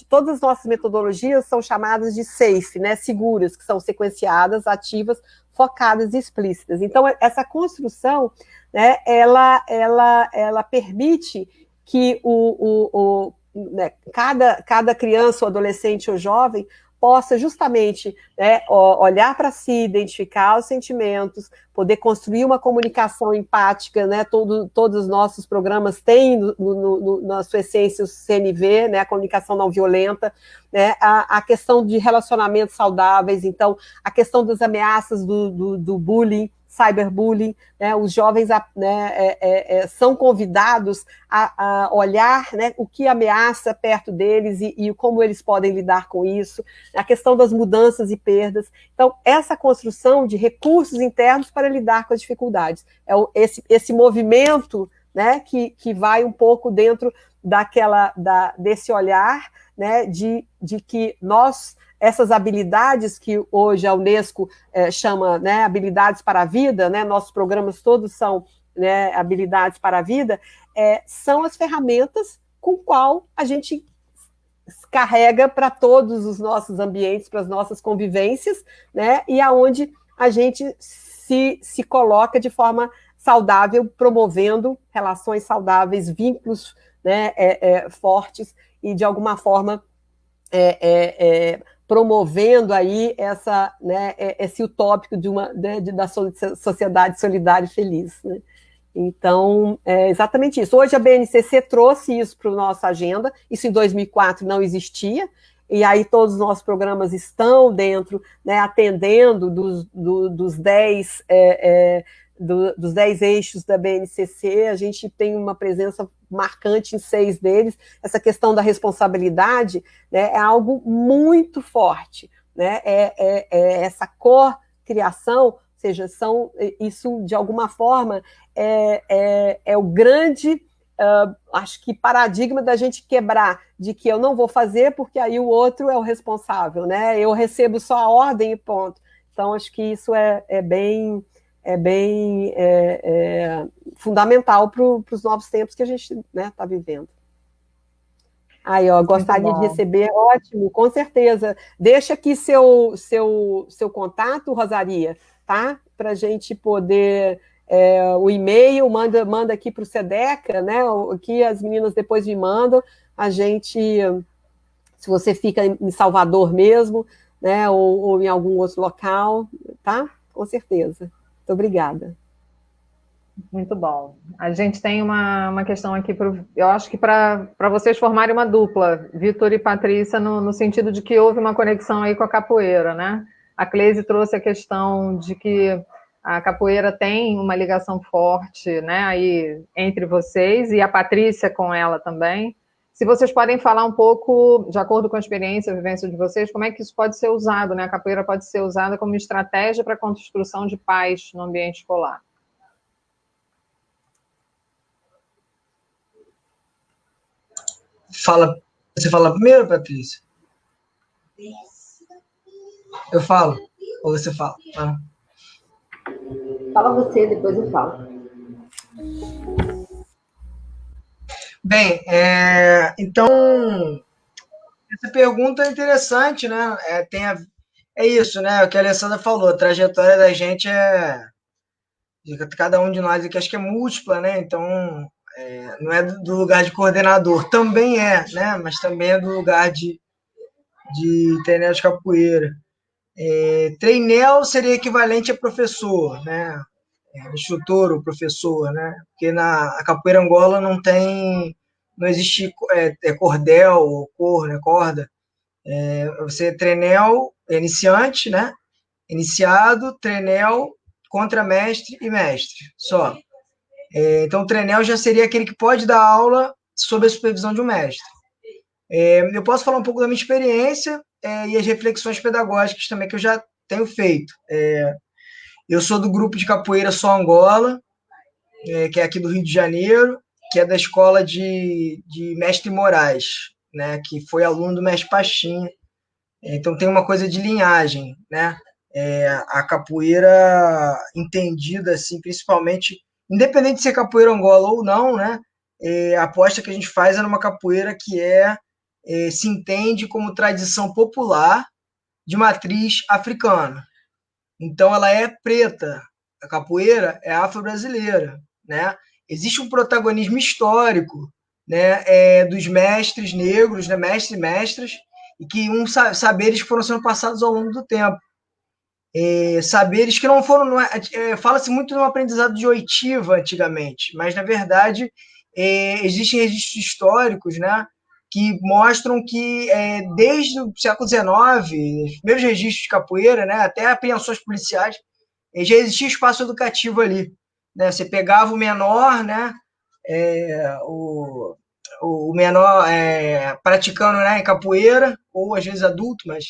todas as nossas metodologias são chamadas de safe, né, seguras, que são sequenciadas, ativas, focadas e explícitas. Então, essa construção, né, ela permite que né, cada criança, ou adolescente ou jovem possa justamente, né, olhar para si, identificar os sentimentos, poder construir uma comunicação empática, né? Todos os nossos programas têm na sua essência o CNV, né? A comunicação não violenta, né? A questão de relacionamentos saudáveis, então a questão das ameaças do bullying, cyberbullying, né? Os jovens, né, são convidados a olhar, né, o que ameaça perto deles e como eles podem lidar com isso, a questão das mudanças e perdas. Então, essa construção de recursos internos para lidar com as dificuldades. Esse movimento, né, que vai um pouco dentro desse olhar, né, de que essas habilidades que hoje a Unesco chama, né, habilidades para a vida, né, nossos programas todos são, né, habilidades para a vida, são as ferramentas com qual a gente carrega para todos os nossos ambientes, para as nossas convivências, né, e aonde a gente se coloca de forma saudável, promovendo relações saudáveis, vínculos, né, fortes, e de alguma forma promovendo aí né, esse utópico da sociedade solidária e feliz, né? Então, é exatamente isso. Hoje a BNCC trouxe isso para a nossa agenda, isso em 2004 não existia, e aí todos os nossos programas estão dentro, né, atendendo dos 10 eixos da BNCC, a gente tem uma presença marcante em 6 deles. Essa questão da responsabilidade, né, é algo muito forte, né, essa co-criação, ou seja, isso de alguma forma é o grande, acho que paradigma da gente quebrar, de que eu não vou fazer porque aí o outro é o responsável, né, eu recebo só a ordem e ponto. Então, acho que isso é bem fundamental para os novos tempos que a gente, né, está vivendo. Aí, gostaria de receber, ótimo, com certeza. Deixa aqui seu contato, Rosaria, tá? Para a gente poder, o e-mail, manda aqui para o SEDECA, né? Aqui as meninas depois me mandam, a gente, se você fica em Salvador mesmo, né, ou em algum outro local, tá? Com certeza. Muito obrigada. Muito bom. A gente tem uma questão aqui, eu acho que para vocês formarem uma dupla, Vitor e Patrícia, no sentido de que houve uma conexão aí com a capoeira, né? A Cleise trouxe a questão de que a capoeira tem uma ligação forte, né, aí entre vocês, e a Patrícia com ela também. Se vocês podem falar um pouco, de acordo com a experiência, a vivência de vocês, como é que isso pode ser usado, né? A capoeira pode ser usada como estratégia para a construção de paz no ambiente escolar. Você fala primeiro, Patrícia? Eu falo? Ou você fala? Fala você, depois eu falo. Bem, então, essa pergunta é interessante, né? É isso, né? O que a Alessandra falou, a trajetória da gente de cada um de nós aqui, acho que é múltipla, né? Então, não é do lugar de coordenador, também né? Mas também é do lugar de treinador de capoeira. Treinel seria equivalente a professor, né? Instrutor ou professor, né? Porque a capoeira Angola não existe cordel ou cor, né? Corda. Você é treinel, iniciante, né? Iniciado, treinel, contramestre e mestre, só. Então, o treinel já seria aquele que pode dar aula sob a supervisão de um mestre. Eu posso falar um pouco da minha experiência e as reflexões pedagógicas também que eu já tenho feito. Eu sou do grupo de capoeira Só Angola, que é aqui do Rio de Janeiro, que é da escola de Mestre Moraes, né, que foi aluno do Mestre Pachinha. Então tem uma coisa de linhagem, né? A capoeira entendida assim, principalmente, independente de ser capoeira Angola ou não, né? A aposta que a gente faz é numa capoeira que se entende como tradição popular de matriz africana. Então ela é preta, a capoeira é afro-brasileira, né? Existe um protagonismo histórico, né, dos mestres negros, né, mestres e mestras, e que saberes que foram sendo passados ao longo do tempo. Saberes que não foram... fala-se muito no aprendizado de oitiva antigamente, mas, na verdade, existem registros históricos, né, que mostram que, desde o século XIX, os primeiros registros de capoeira, né, até apreensões policiais, já existia espaço educativo ali. Né? Você pegava o menor, né, o menor praticando, né, em capoeira, ou às vezes adulto, mas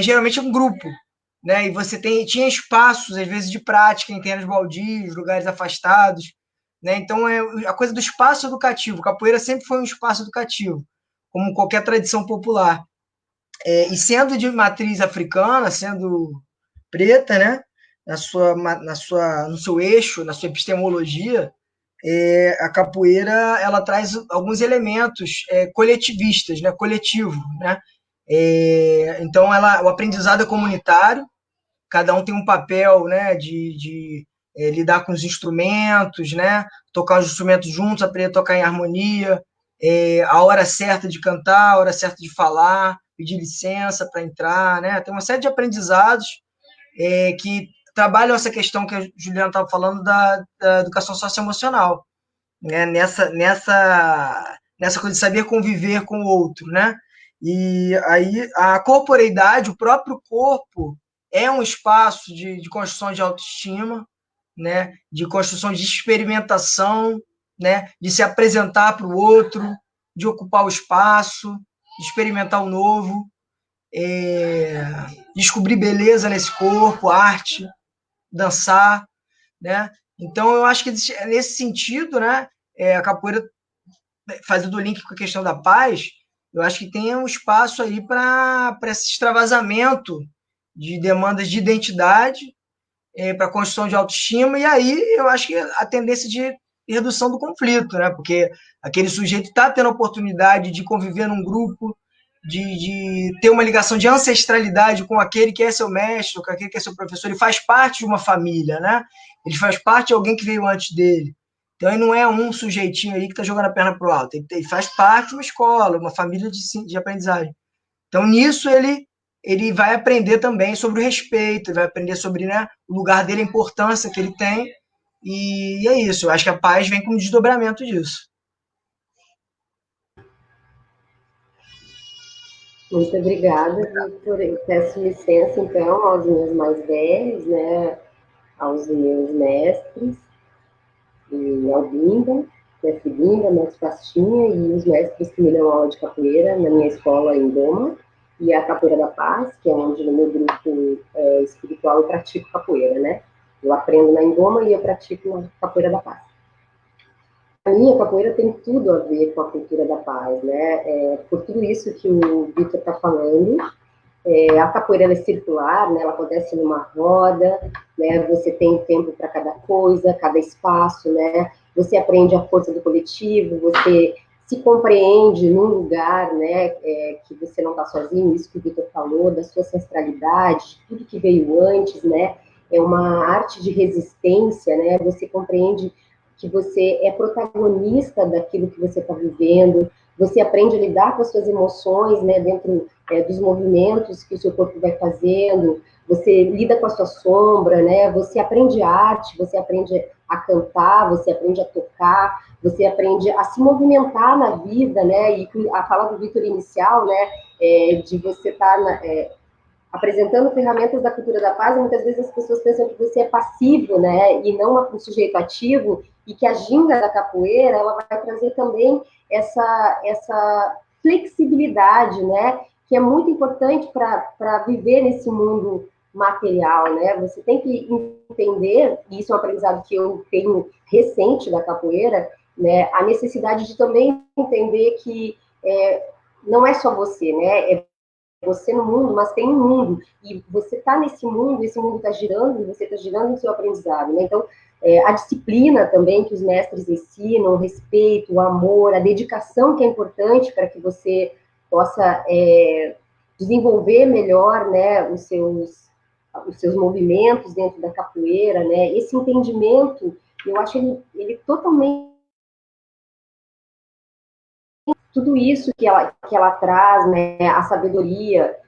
geralmente é um grupo. Né? E você tinha espaços, às vezes, de prática em terrenos baldios, lugares afastados. Né? Então, a coisa do espaço educativo. Capoeira sempre foi um espaço educativo, como qualquer tradição popular. E sendo de matriz africana, sendo preta, né? No seu eixo, na sua epistemologia, a capoeira ela traz alguns elementos coletivistas, né? Coletivo. Né? Então, o aprendizado é comunitário, cada um tem um papel, né, de lidar com os instrumentos, né, tocar os instrumentos juntos, aprender a tocar em harmonia, a hora certa de cantar, a hora certa de falar, pedir licença para entrar, né, tem uma série de aprendizados que trabalham essa questão que a Juliana estava falando da educação socioemocional, né, nessa coisa de saber conviver com o outro, né, e aí a corporeidade, o próprio corpo, é um espaço de construção de autoestima, né? De construção de experimentação, né? De se apresentar para o outro, de ocupar o espaço, de experimentar o novo, descobrir beleza nesse corpo, arte, dançar. Né? Então, eu acho que nesse sentido, né, a capoeira, fazendo o link com a questão da paz, eu acho que tem um espaço aí para esse extravasamento de demandas de identidade, para a construção de autoestima, e aí eu acho que a tendência de redução do conflito, né? Porque aquele sujeito está tendo a oportunidade de conviver num grupo, de ter uma ligação de ancestralidade com aquele que é seu mestre, com aquele que é seu professor, ele faz parte de uma família, né? Ele faz parte de alguém que veio antes dele. Então, ele não é um sujeitinho aí que está jogando a perna para o alto, ele faz parte de uma escola, uma família de aprendizagem. Então, nisso, ele vai aprender também sobre o respeito, vai aprender sobre, né, o lugar dele, a importância que ele tem, e é isso. Eu acho que a paz vem com um desdobramento disso. Muito obrigada, Victor. Eu peço licença, então, aos meus mais velhos, né, aos meus mestres, e ao Bimba, mestre Bimba, mestre Pastinha, e os mestres que me dão aula de capoeira na minha escola em Goma, e a Capoeira da Paz, que é onde no meu grupo espiritual eu pratico capoeira, né? Eu aprendo na Engoma e eu pratico na Capoeira da Paz. A minha capoeira tem tudo a ver com a cultura da paz, né? Por tudo isso que o Victor está falando, a capoeira é circular, né? Ela acontece numa roda, né? Você tem tempo para cada coisa, cada espaço, né? Você aprende a força do coletivo, você se compreende num lugar, né? Que você não está sozinho, isso que o Victor falou, da sua ancestralidade, tudo que veio antes, né? É uma arte de resistência, né? Você compreende que você é protagonista daquilo que você está vivendo, você aprende a lidar com as suas emoções, né, dentro dos movimentos que o seu corpo vai fazendo, você lida com a sua sombra, né, você aprende arte, você aprende a cantar, você aprende a tocar, você aprende a se movimentar na vida, né, e a fala do Victor inicial, né, de você estar apresentando ferramentas da cultura da paz, e muitas vezes as pessoas pensam que você é passivo, né, e não um sujeito ativo, e que a ginga da capoeira, ela vai trazer também essa flexibilidade, né, que é muito importante para viver nesse mundo material, né, você tem que entender, e isso é um aprendizado que eu tenho recente da capoeira, né, a necessidade de também entender que não é só você, né, você no mundo, mas tem um mundo, e você está nesse mundo, esse mundo está girando, e você está girando no seu aprendizado, né? Então, a disciplina também que os mestres ensinam, o respeito, o amor, a dedicação que é importante para que você possa desenvolver melhor, né, os seus movimentos dentro da capoeira, né? Esse entendimento, eu acho ele totalmente tudo isso que ela traz, né, a sabedoria,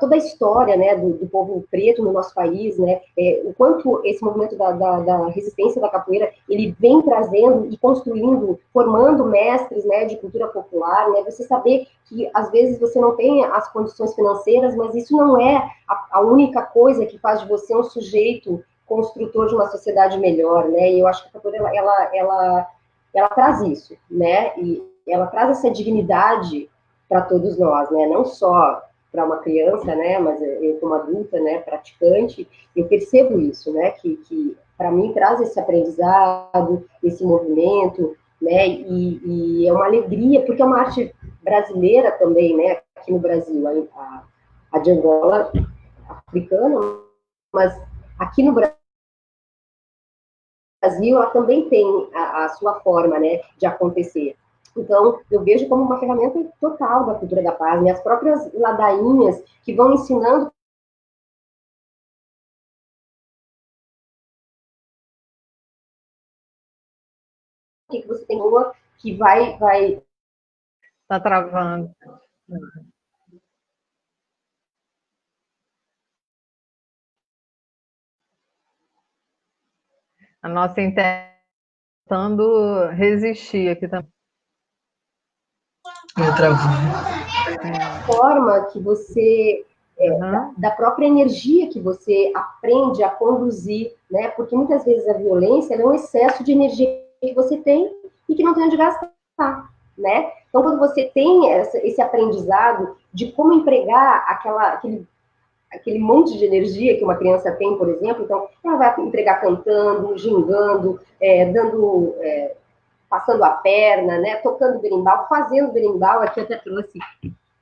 toda a história, né, do povo preto no nosso país, né, o quanto esse movimento da resistência da capoeira, ele vem trazendo e construindo, formando mestres, né, de cultura popular, né, você saber que às vezes você não tem as condições financeiras, mas isso não é a única coisa que faz de você um sujeito construtor de uma sociedade melhor, né, e eu acho que a capoeira, ela traz isso, né, e ela traz essa dignidade para todos nós, né, não só para uma criança, né, mas eu como adulta, né, praticante, eu percebo isso, né, que para mim traz esse aprendizado, esse movimento, né, e é uma alegria, porque é uma arte brasileira também, né, aqui no Brasil, a de Angola, africana, mas aqui no Brasil ela também tem a sua forma, né, de acontecer. Então, eu vejo como uma ferramenta total da cultura da paz, né? As próprias ladainhas que vão ensinando o que você tem boa, que vai... Tá travando. A nossa internet tentando resistir aqui também. Forma que você... da própria energia que você aprende a conduzir, né? Porque muitas vezes a violência é um excesso de energia que você tem e que não tem onde gastar, né? Então, quando você tem esse aprendizado de como empregar aquele monte de energia que uma criança tem, por exemplo, então ela vai empregar cantando, gingando, passando a perna, né? Tocando berimbau, fazendo berimbau. Aqui eu até trouxe,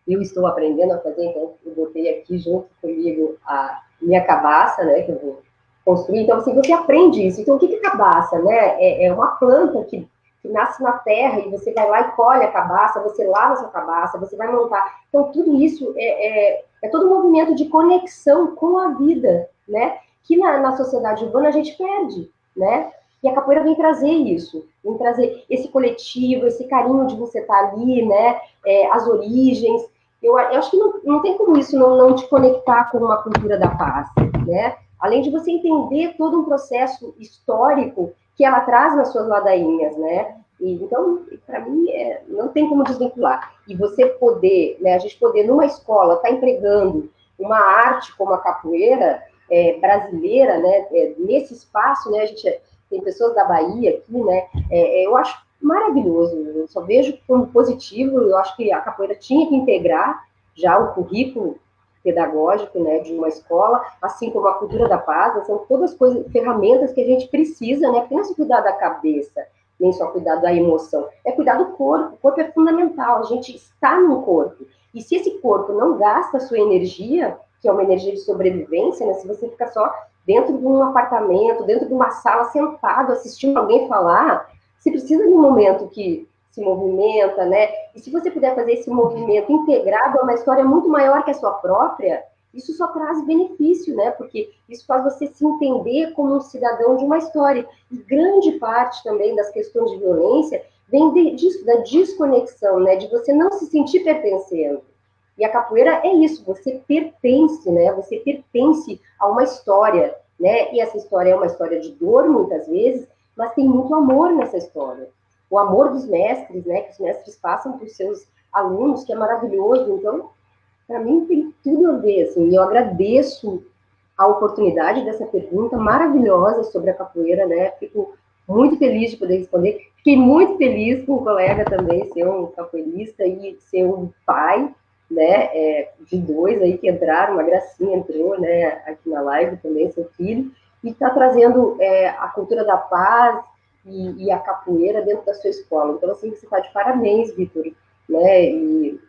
eu estou aprendendo a fazer, então eu botei aqui junto comigo a minha cabaça, né? Que eu vou construir. Então, assim, você aprende isso. Então, o que é cabaça, né? É uma planta que nasce na terra e você vai lá e colhe a cabaça, você lava a sua cabaça, você vai montar. Então, tudo isso é todo um movimento de conexão com a vida, né? Que na sociedade urbana a gente perde, né? E a capoeira vem trazer isso, vem trazer esse coletivo, esse carinho de você estar ali, né? As origens. Eu acho que não tem como isso não te conectar com uma cultura da paz, né? Além de você entender todo um processo histórico que ela traz nas suas ladainhas, né? Então, para mim, não tem como desvincular. E você poder, né, a gente poder, numa escola, estar empregando uma arte como a capoeira brasileira, né, nesse espaço, né, a gente tem pessoas da Bahia aqui, né, eu acho maravilhoso, eu só vejo como positivo, eu acho que a capoeira tinha que integrar já o currículo pedagógico, né, de uma escola, assim como a cultura da paz, né, são todas coisas, ferramentas que a gente precisa, né, porque não é só cuidar da cabeça, nem só cuidar da emoção, é cuidar do corpo. O corpo é fundamental, a gente está no corpo. E se esse corpo não gasta a sua energia, que é uma energia de sobrevivência, né, se você fica só dentro de um apartamento, dentro de uma sala, sentado, assistindo alguém falar, você precisa de um momento que se movimenta, né? E se você puder fazer esse movimento integrado a uma história muito maior que a sua própria, isso só traz benefício, né? Porque isso faz você se entender como um cidadão de uma história. E grande parte também das questões de violência vem da desconexão, né? De você não se sentir pertencendo. E a capoeira é isso, você pertence, né? Você pertence a uma história, né? E essa história é uma história de dor, muitas vezes, mas tem muito amor nessa história. O amor dos mestres, né? Que os mestres passam para os seus alunos, que é maravilhoso. Então, para mim, tem tudo a ver, assim. E eu agradeço a oportunidade dessa pergunta maravilhosa sobre a capoeira, né? Fico muito feliz de poder responder. Fiquei muito feliz com o colega também ser um capoeirista e ser um pai, né? De dois aí que entraram, uma gracinha entrou, né? Aqui na live também, seu filho. E está trazendo a cultura da paz e a capoeira dentro da sua escola. Então, assim, você está de parabéns, Vitor, né? E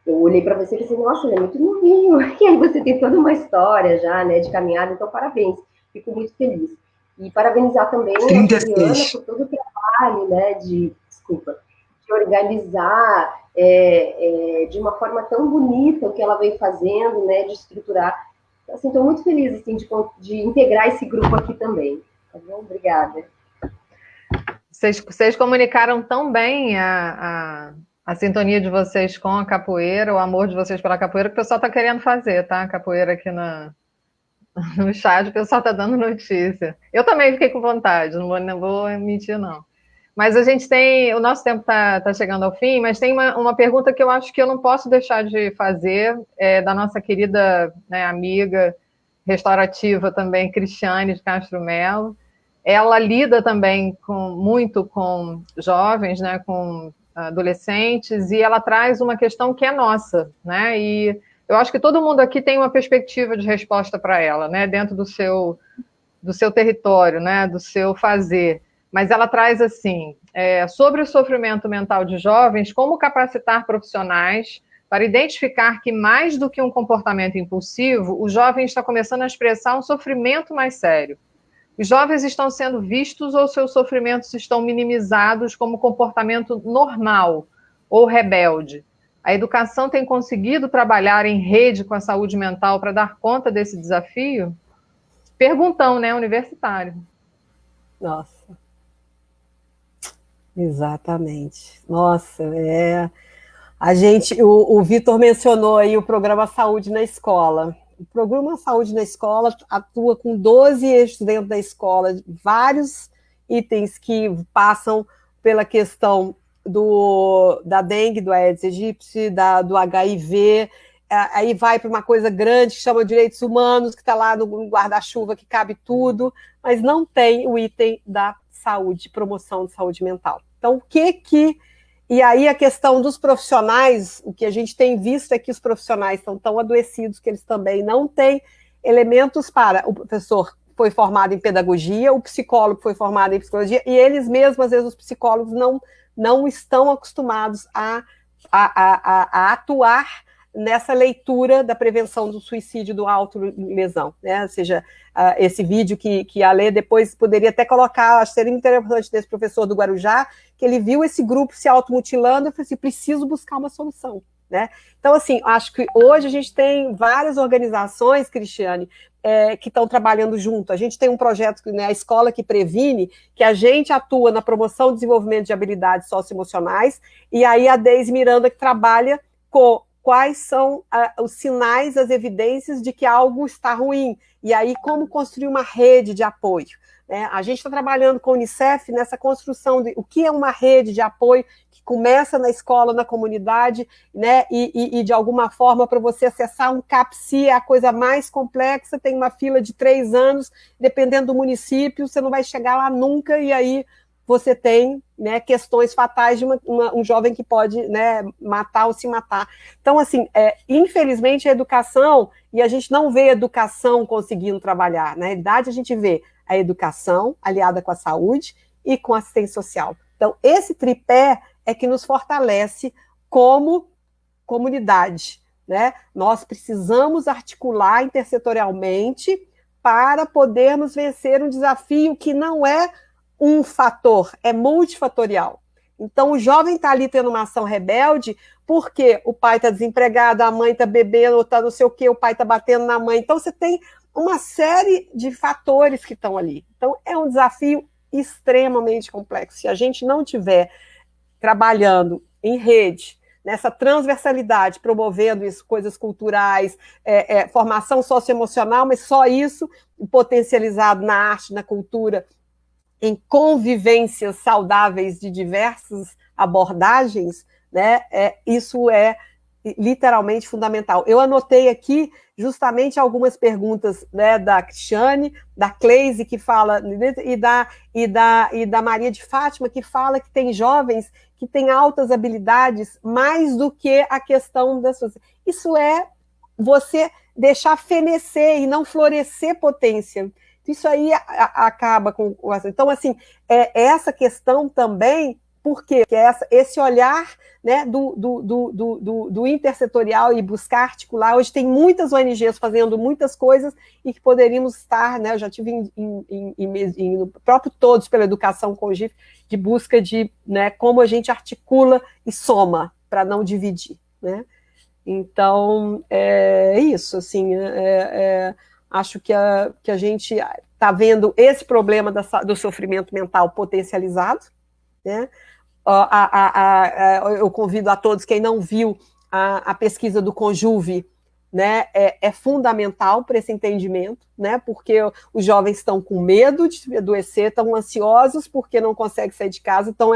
eu olhei para você e pensei, nossa, ele é muito novinho. E aí você tem toda uma história já, né, de caminhada, então parabéns. Fico muito feliz. E parabenizar também a Juliana por todo o trabalho, né, de organizar de uma forma tão bonita o que ela vem fazendo, né, de estruturar. Assim, estou muito feliz assim, de integrar esse grupo aqui também. Tá bom? Obrigada. Vocês comunicaram tão bem a sintonia de vocês com a capoeira, o amor de vocês pela capoeira, que o pessoal está querendo fazer, tá? Capoeira aqui no chat, o pessoal está dando notícia. Eu também fiquei com vontade, não vou mentir, não. Mas a gente tem, o nosso tempo está chegando ao fim, mas tem uma pergunta que eu acho que eu não posso deixar de fazer, da nossa querida, né, amiga restaurativa também, Cristiane de Castro Melo. Ela lida também muito com jovens, né, com adolescentes, e ela traz uma questão que é nossa, né, e eu acho que todo mundo aqui tem uma perspectiva de resposta para ela, né, dentro do seu território, né, do seu fazer. Mas ela traz assim, sobre o sofrimento mental de jovens, como capacitar profissionais para identificar que mais do que um comportamento impulsivo, o jovem está começando a expressar um sofrimento mais sério. Os jovens estão sendo vistos ou seus sofrimentos estão minimizados como comportamento normal ou rebelde. A educação tem conseguido trabalhar em rede com a saúde mental para dar conta desse desafio? Perguntão, né, universitário. Nossa. Exatamente. Nossa, o Vitor mencionou aí o programa Saúde na Escola. O programa Saúde na Escola atua com 12 eixos dentro da escola, vários itens que passam pela questão da dengue, do Aedes aegypti, do HIV, aí vai para uma coisa grande que chama Direitos Humanos, que está lá no guarda-chuva, que cabe tudo, mas não tem o item da saúde, promoção de saúde mental. Então, e aí a questão dos profissionais, o que a gente tem visto é que os profissionais estão tão adoecidos que eles também não têm elementos para... O professor foi formado em pedagogia, o psicólogo foi formado em psicologia, e eles mesmos, às vezes, os psicólogos não estão acostumados a atuar nessa leitura da prevenção do suicídio, do autolesão, né? Ou seja, esse vídeo que a Lê depois poderia até colocar, acho que seria interessante desse professor do Guarujá, que ele viu esse grupo se automutilando e falou assim, preciso buscar uma solução, né? Então, assim, acho que hoje a gente tem várias organizações, Cristiane, que estão trabalhando junto. A gente tem um projeto, né, a Escola que Previne, que a gente atua na promoção e desenvolvimento de habilidades socioemocionais, e aí a Deise Miranda que trabalha com quais são os sinais, as evidências de que algo está ruim, e aí como construir uma rede de apoio, né? A gente está trabalhando com a Unicef nessa construção de o que é uma rede de apoio que começa na escola, na comunidade, né? E de alguma forma, para você acessar um CAPSI, é a coisa mais complexa, tem uma fila de 3 anos, dependendo do município, você não vai chegar lá nunca, e aí você tem, né, questões fatais de um jovem que pode, né, matar ou se matar. Então, assim, infelizmente a educação, e a gente não vê a educação conseguindo trabalhar, na realidade a gente vê a educação aliada com a saúde e com a assistência social. Então, esse tripé é que nos fortalece como comunidade, né? Nós precisamos articular intersetorialmente para podermos vencer um desafio que não é um fator, é multifatorial. Então, o jovem está ali tendo uma ação rebelde porque o pai está desempregado, a mãe está bebendo, ou está não sei o quê, o pai está batendo na mãe. Então, você tem uma série de fatores que estão ali. Então, é um desafio extremamente complexo. Se a gente não tiver trabalhando em rede, nessa transversalidade, promovendo isso, coisas culturais, formação socioemocional, mas só isso potencializado na arte, na cultura, em convivências saudáveis de diversas abordagens, né, isso é literalmente fundamental. Eu anotei aqui justamente algumas perguntas, né, da Cristiane, da Cleise, que fala, e da Maria de Fátima, que fala que tem jovens que têm altas habilidades mais do que a questão das suas... Isso é você deixar fenecer e não florescer potência. Isso aí acaba com... Então, assim, essa questão também, porque esse olhar, né, do intersetorial e buscar articular. Hoje tem muitas ONGs fazendo muitas coisas e que poderíamos estar, né, eu já tive no próprio Todos pela Educação com o GIF, de busca de, né, como a gente articula e soma para não dividir, né? Então, é isso, assim, acho que a gente está vendo esse problema do sofrimento mental potencializado, né? Eu convido a todos, quem não viu a pesquisa do Conjuve, né, é fundamental para esse entendimento, né, porque os jovens estão com medo de adoecer, estão ansiosos porque não conseguem sair de casa, então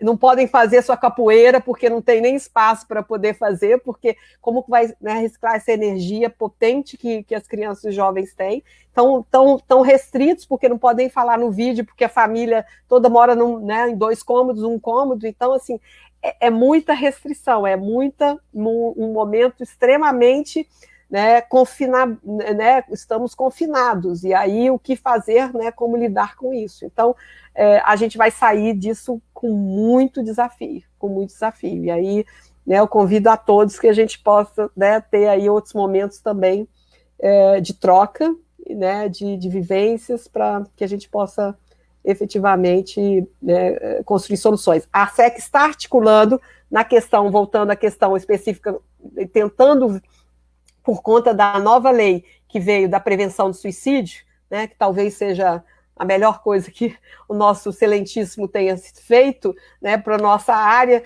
não podem fazer sua capoeira porque não tem nem espaço para poder fazer, porque como vai, né, reciclar essa energia potente que as crianças e os jovens têm, estão restritos porque não podem falar no vídeo, porque a família toda mora em 2 cômodos, 1 cômodo, então assim, é muita restrição, um momento extremamente, né, estamos confinados, e aí o que fazer, né, como lidar com isso. Então, a gente vai sair disso com muito desafio, e aí, né, eu convido a todos que a gente possa, né, ter aí outros momentos também de troca, né, de vivências, para que a gente possa efetivamente, né, construir soluções. A SEC está articulando na questão, voltando à questão específica, tentando, por conta da nova lei que veio da prevenção do suicídio, né, que talvez seja a melhor coisa que o nosso excelentíssimo tenha feito, né, para a nossa área,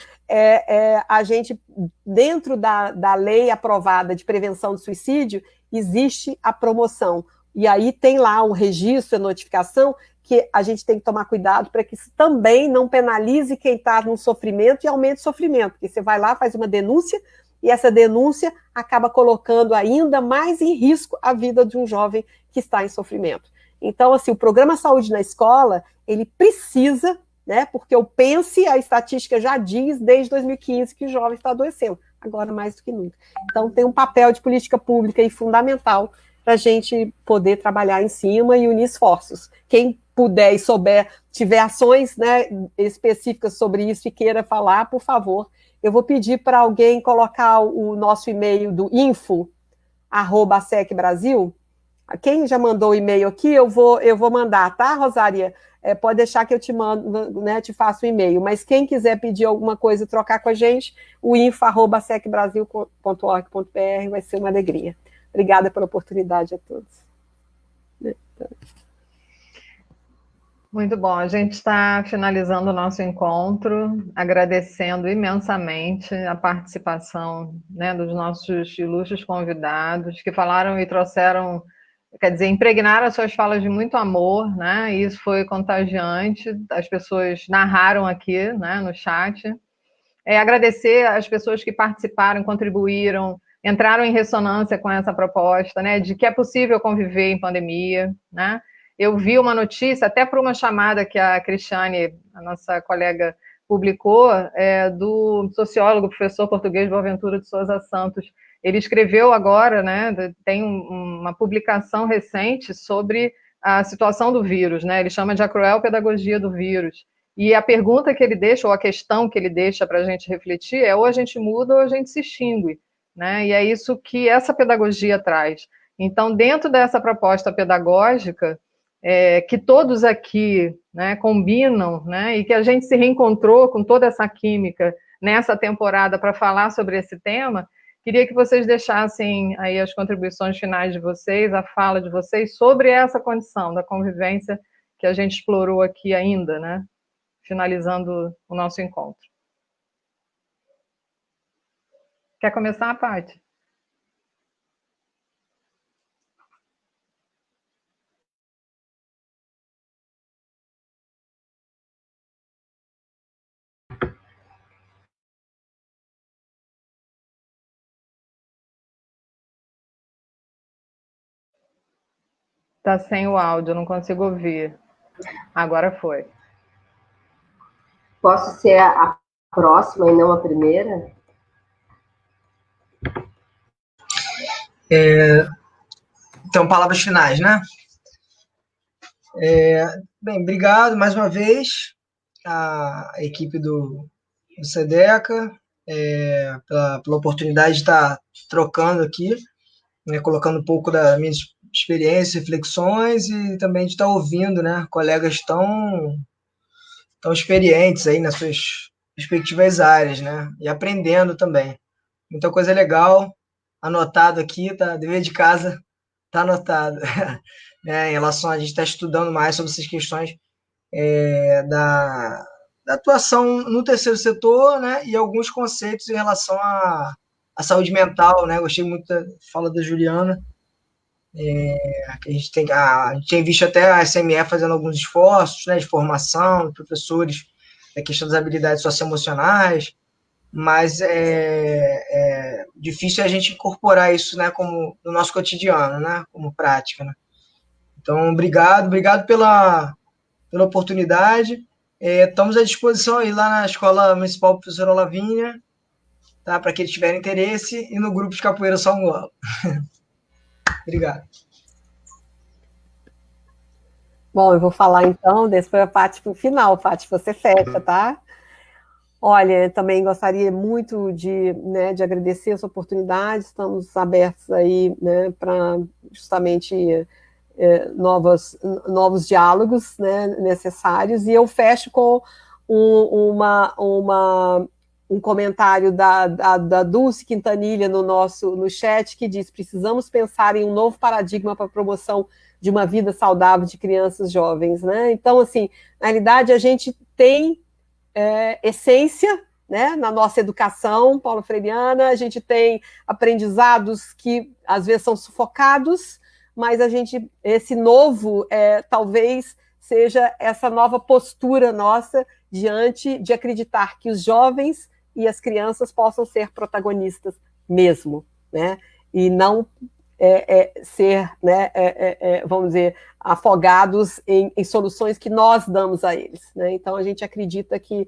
a gente, dentro da lei aprovada de prevenção do suicídio, existe a promoção. E aí tem lá um registro, a notificação, que a gente tem que tomar cuidado para que isso também não penalize quem está no sofrimento e aumente o sofrimento, porque você vai lá, faz uma denúncia, e essa denúncia acaba colocando ainda mais em risco a vida de um jovem que está em sofrimento. Então, assim, o programa Saúde na Escola, ele precisa, né, porque o PENSE, a estatística já diz, desde 2015, que o jovem está adoecendo, agora mais do que nunca. Então, tem um papel de política pública aí fundamental para a gente poder trabalhar em cima e unir esforços. Quem puder e souber, tiver ações, né, específicas sobre isso e queira falar, por favor, eu vou pedir para alguém colocar o nosso e-mail do info@secbrasil. Quem já mandou o e-mail aqui, eu vou mandar, tá, Rosária? Pode deixar que eu te mando, né, te faço o e-mail, mas quem quiser pedir alguma coisa e trocar com a gente, o info@secbrasil.org.br vai ser uma alegria. Obrigada pela oportunidade a todos. Muito bom, a gente está finalizando o nosso encontro, agradecendo imensamente a participação, né, dos nossos ilustres convidados, que falaram e trouxeram, quer dizer, impregnaram as suas falas de muito amor, né, e isso foi contagiante, as pessoas narraram aqui, né, no chat. Agradecer as pessoas que participaram, contribuíram, entraram em ressonância com essa proposta, né, de que é possível conviver em pandemia, né. Eu vi uma notícia, até por uma chamada que a Cristiane, a nossa colega, publicou, do sociólogo, professor português Boaventura de Souza Santos. Ele escreveu agora, né, tem uma publicação recente sobre a situação do vírus, né, ele chama de A Cruel Pedagogia do Vírus. E a pergunta que ele deixa, ou a questão que ele deixa para a gente refletir é: ou a gente muda ou a gente se extingue, né? E é isso que essa pedagogia traz. Então, dentro dessa proposta pedagógica, que todos aqui, né, combinam, né, e que a gente se reencontrou com toda essa química nessa temporada para falar sobre esse tema, queria que vocês deixassem aí as contribuições finais de vocês, a fala de vocês sobre essa condição da convivência que a gente explorou aqui ainda, né, finalizando o nosso encontro. Quer começar, Paty? Está sem o áudio, não consigo ouvir. Agora foi. Posso ser a próxima e não a primeira? Então, palavras finais, né? Bem, obrigado mais uma vez à equipe do SEDECA, pela oportunidade de estar trocando aqui, né, colocando um pouco das minhas experiências, reflexões, e também de estar ouvindo, né, colegas tão experientes aí nas suas respectivas áreas, né, e aprendendo também. Muita coisa legal, anotado aqui, tá? Dever de casa tá anotado. Em relação a gente estar estudando mais sobre essas questões da atuação no terceiro setor, né, e alguns conceitos em relação à saúde mental, né? Gostei muito da fala da Juliana. A gente tem visto até a SME fazendo alguns esforços, né, de formação de professores da questão das habilidades socioemocionais, mas é difícil a gente incorporar isso, né, como no nosso cotidiano, né, como prática, né? Então, obrigado pela oportunidade. Estamos à disposição aí lá na Escola Municipal Professora Lavínia, tá, para quem tiver interesse, e no grupo de Capoeira São Paulo. Obrigado. Bom, eu vou falar então, depois a Paty para o final. Paty, você fecha, tá? Olha, também gostaria muito de agradecer essa oportunidade, estamos abertos aí, né, para justamente novos diálogos, né, necessários, e eu fecho com um comentário da Dulce Quintanilha no chat, que diz: precisamos pensar em um novo paradigma para a promoção de uma vida saudável de crianças jovens, né? Então, assim, na realidade, a gente tem essência, né, na nossa educação paulo-freireana, a gente tem aprendizados que às vezes são sufocados, mas esse novo talvez seja essa nova postura nossa diante de acreditar que os jovens e as crianças possam ser protagonistas mesmo, né? E não ser, né, vamos dizer, afogados em soluções que nós damos a eles, né? Então, a gente acredita que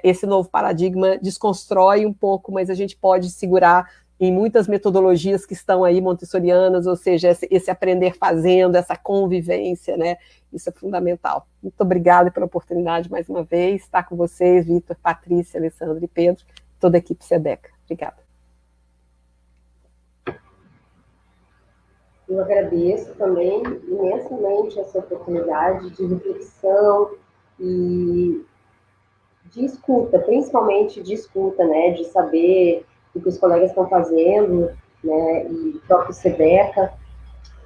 esse novo paradigma desconstrói um pouco, mas a gente pode segurar em muitas metodologias que estão aí montessorianas, ou seja, esse aprender fazendo, essa convivência, né? Isso é fundamental. Muito obrigada pela oportunidade, mais uma vez, estar com vocês, Vitor, Patrícia, Alessandro e Pedro, toda a equipe SEDECA. Obrigada. Eu agradeço também imensamente essa oportunidade de reflexão e de escuta, principalmente de escuta, né, de saber o que os colegas estão fazendo, né, e o próprio SEDECA,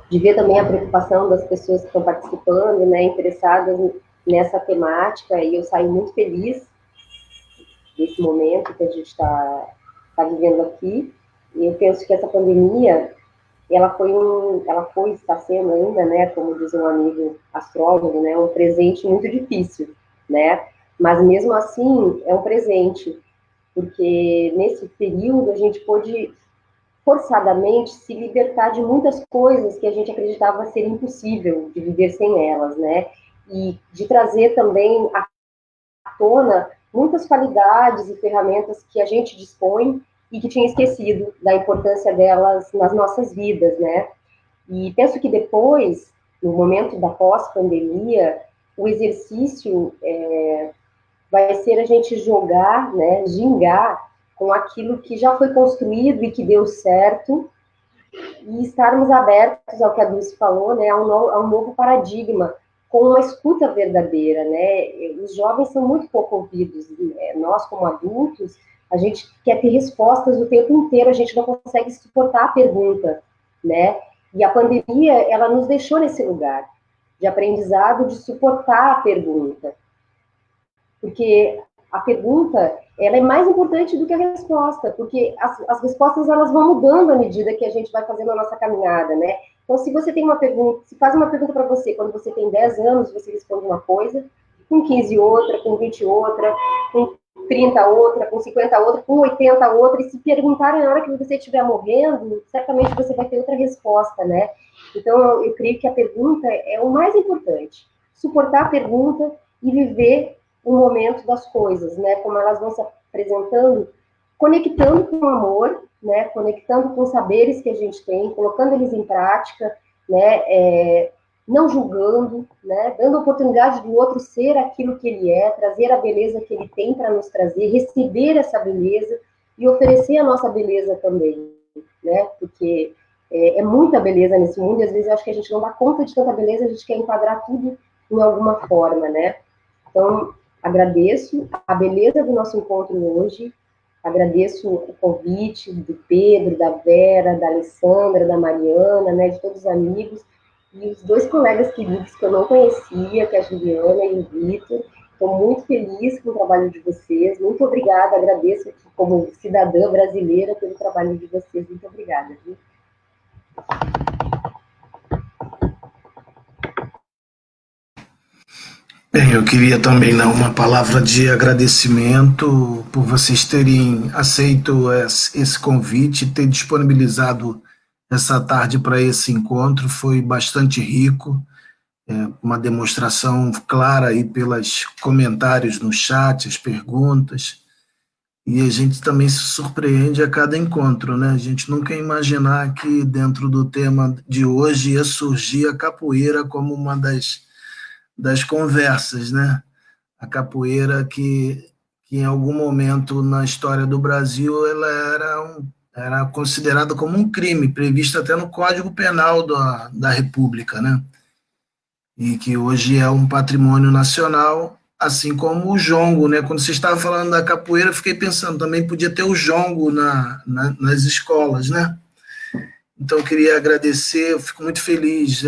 de ver também a preocupação das pessoas que estão participando, né, interessadas nessa temática, e eu saio muito feliz desse momento que a gente está vivendo aqui, e eu penso que essa pandemia, ela está sendo ainda, né, como diz um amigo astrólogo, né, um presente muito difícil, né, mas mesmo assim é um presente, porque nesse período a gente pôde forçadamente se libertar de muitas coisas que a gente acreditava ser impossível de viver sem elas, né, e de trazer também à tona muitas qualidades e ferramentas que a gente dispõe e que tinha esquecido da importância delas nas nossas vidas, né? E penso que depois, no momento da pós-pandemia, o exercício vai ser a gente jogar, né, gingar com aquilo que já foi construído e que deu certo, e estarmos abertos ao que a Dulce falou, né, a um novo paradigma, com uma escuta verdadeira, né? Os jovens são muito pouco ouvidos, né? Nós, como adultos, a gente quer ter respostas o tempo inteiro, a gente não consegue suportar a pergunta, né? E a pandemia, ela nos deixou nesse lugar de aprendizado, de suportar a pergunta. Porque a pergunta, ela é mais importante do que a resposta, porque as respostas, elas vão mudando à medida que a gente vai fazendo a nossa caminhada, né? Então, se você tem uma pergunta, se faz uma pergunta para você, quando você tem 10 anos, você responde uma coisa, com 15 outra, com 20 outra, com 30 outra, com 50 outra, com 80 outra, e se perguntarem na hora que você estiver morrendo, certamente você vai ter outra resposta, né? Então, eu creio que a pergunta é o mais importante. Suportar a pergunta e viver o momento das coisas, né? Como elas vão se apresentando, conectando com o amor, né? Conectando com os saberes que a gente tem, colocando eles em prática, né? Não julgando, né? Dando a oportunidade do outro ser aquilo que ele é, trazer a beleza que ele tem para nos trazer, receber essa beleza e oferecer a nossa beleza também, né? Porque é muita beleza nesse mundo e às vezes eu acho que a gente não dá conta de tanta beleza, a gente quer enquadrar tudo em alguma forma, né? Então, agradeço a beleza do nosso encontro hoje, agradeço o convite do Pedro, da Vera, da Alessandra, da Mariana, né, de todos os amigos, e os dois colegas queridos que eu não conhecia, que é a Juliana e o Vitor. estou muito feliz com o trabalho de vocês. Muito obrigada, agradeço aqui como cidadã brasileira pelo trabalho de vocês. Muito obrigada. Viu? Bem, eu queria também dar uma palavra de agradecimento por vocês terem aceito esse convite, ter disponibilizado essa tarde para esse encontro, foi bastante rico, uma demonstração clara aí pelos comentários no chat, as perguntas, e a gente também se surpreende a cada encontro, né? A gente nunca ia imaginar que dentro do tema de hoje ia surgir a capoeira como uma das conversas, né? A capoeira que em algum momento na história do Brasil ela era considerada como um crime, previsto até no Código Penal da República, né? E que hoje é um patrimônio nacional, assim como o jongo, né? Quando você estava falando da capoeira, eu fiquei pensando, também podia ter o jongo nas escolas, né? Então, eu queria agradecer, eu fico muito feliz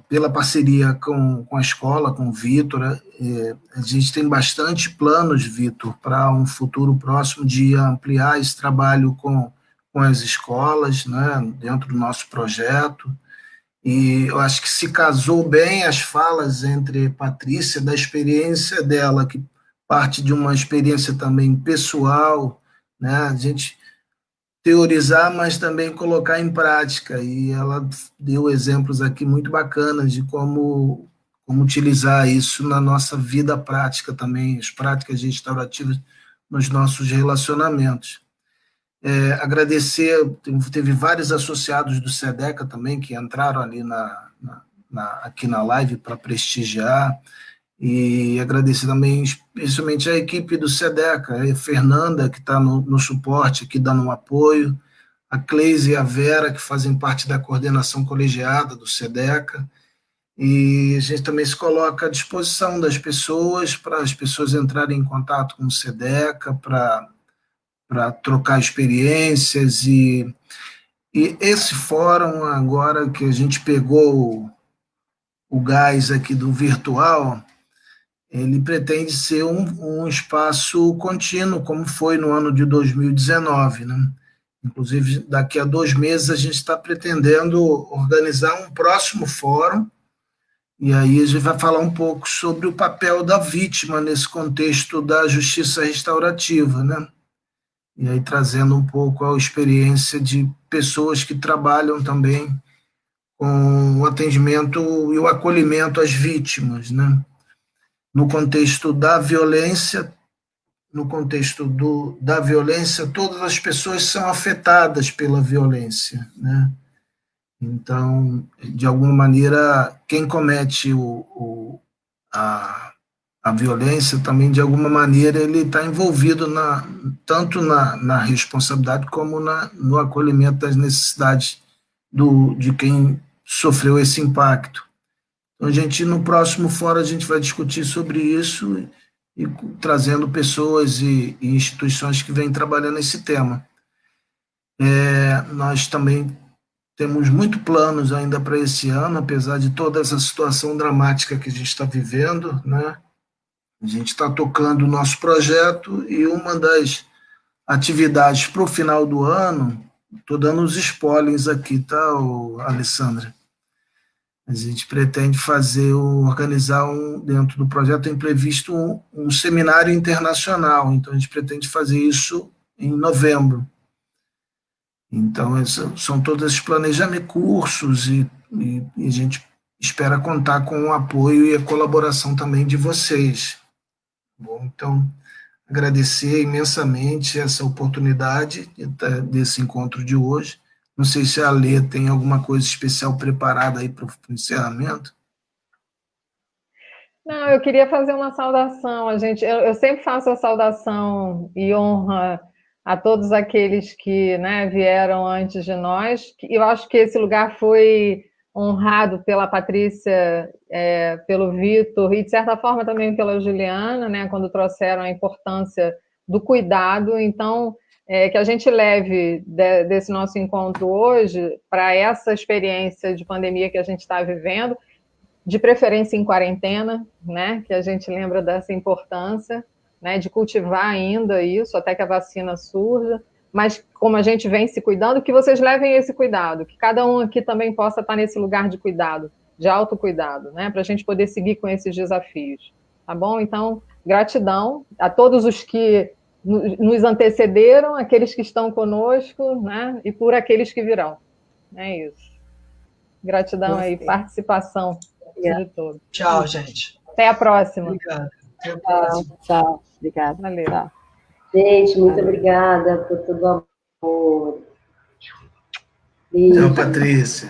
pela parceria com a escola, com o Vitor. A gente tem bastante planos, Vitor, para um futuro próximo de ampliar esse trabalho com as escolas, né, dentro do nosso projeto. E eu acho que se casou bem as falas entre Patrícia, da experiência dela, que parte de uma experiência também pessoal, né, a gente teorizar, mas também colocar em prática. E ela deu exemplos aqui muito bacanas de como utilizar isso na nossa vida prática também, as práticas restaurativas nos nossos relacionamentos. Agradecer, teve vários associados do SEDECA também que entraram ali aqui na live para prestigiar, e agradecer também especialmente a equipe do SEDECA, a Fernanda, que está no suporte, aqui dando um apoio, a Cleise e a Vera, que fazem parte da coordenação colegiada do SEDECA, e a gente também se coloca à disposição das pessoas, para as pessoas entrarem em contato com o SEDECA, para trocar experiências, e esse fórum agora que a gente pegou o gás aqui do virtual, ele pretende ser um espaço contínuo, como foi no ano de 2019, né? Inclusive, daqui a 2 meses, a gente está pretendendo organizar um próximo fórum, e aí a gente vai falar um pouco sobre o papel da vítima nesse contexto da justiça restaurativa, né? E aí trazendo um pouco a experiência de pessoas que trabalham também com o atendimento e o acolhimento às vítimas, né? No contexto da violência, todas as pessoas são afetadas pela violência, né? Então, de alguma maneira, quem comete a violência também, de alguma maneira, ele está envolvido tanto na responsabilidade como no acolhimento das necessidades de quem sofreu esse impacto. Então, no próximo fórum, a gente vai discutir sobre isso e trazendo pessoas e instituições que vêm trabalhando esse tema. Nós também temos muitos planos ainda para esse ano, apesar de toda essa situação dramática que a gente está vivendo, né? A gente está tocando o nosso projeto, e uma das atividades para o final do ano, estou dando os spoilers aqui, tá, Alessandra? A gente pretende organizar dentro do projeto, tem previsto um seminário internacional, então a gente pretende fazer isso em novembro. Então, são todos esses planejamentos, cursos, e a gente espera contar com o apoio e a colaboração também de vocês. Bom, então, agradecer imensamente essa oportunidade desse encontro de hoje. Não sei se a Lê tem alguma coisa especial preparada aí para o encerramento. Não, eu queria fazer uma saudação. Eu sempre faço a saudação e honra a todos aqueles que, né, vieram antes de nós. Eu acho que esse lugar foi honrado pela Patrícia, pelo Vitor e, de certa forma, também pela Juliana, né, quando trouxeram a importância do cuidado. Então, que a gente leve desse nosso encontro hoje para essa experiência de pandemia que a gente está vivendo, de preferência em quarentena, né, que a gente lembra dessa importância, né, de cultivar ainda isso até que a vacina surja, mas como a gente vem se cuidando, que vocês levem esse cuidado, que cada um aqui também possa estar nesse lugar de cuidado, de autocuidado, né, para a gente poder seguir com esses desafios, tá bom? Então, gratidão a todos os que nos antecederam, aqueles que estão conosco, né, e por aqueles que virão. É isso. Gratidão aí, participação de todos. Tchau, gente. Até a próxima. Obrigado. Até a próxima. Tchau. Obrigada. Valeu. Tchau. Gente, muito obrigada por todo o amor. Beijo. Tchau, Patrícia.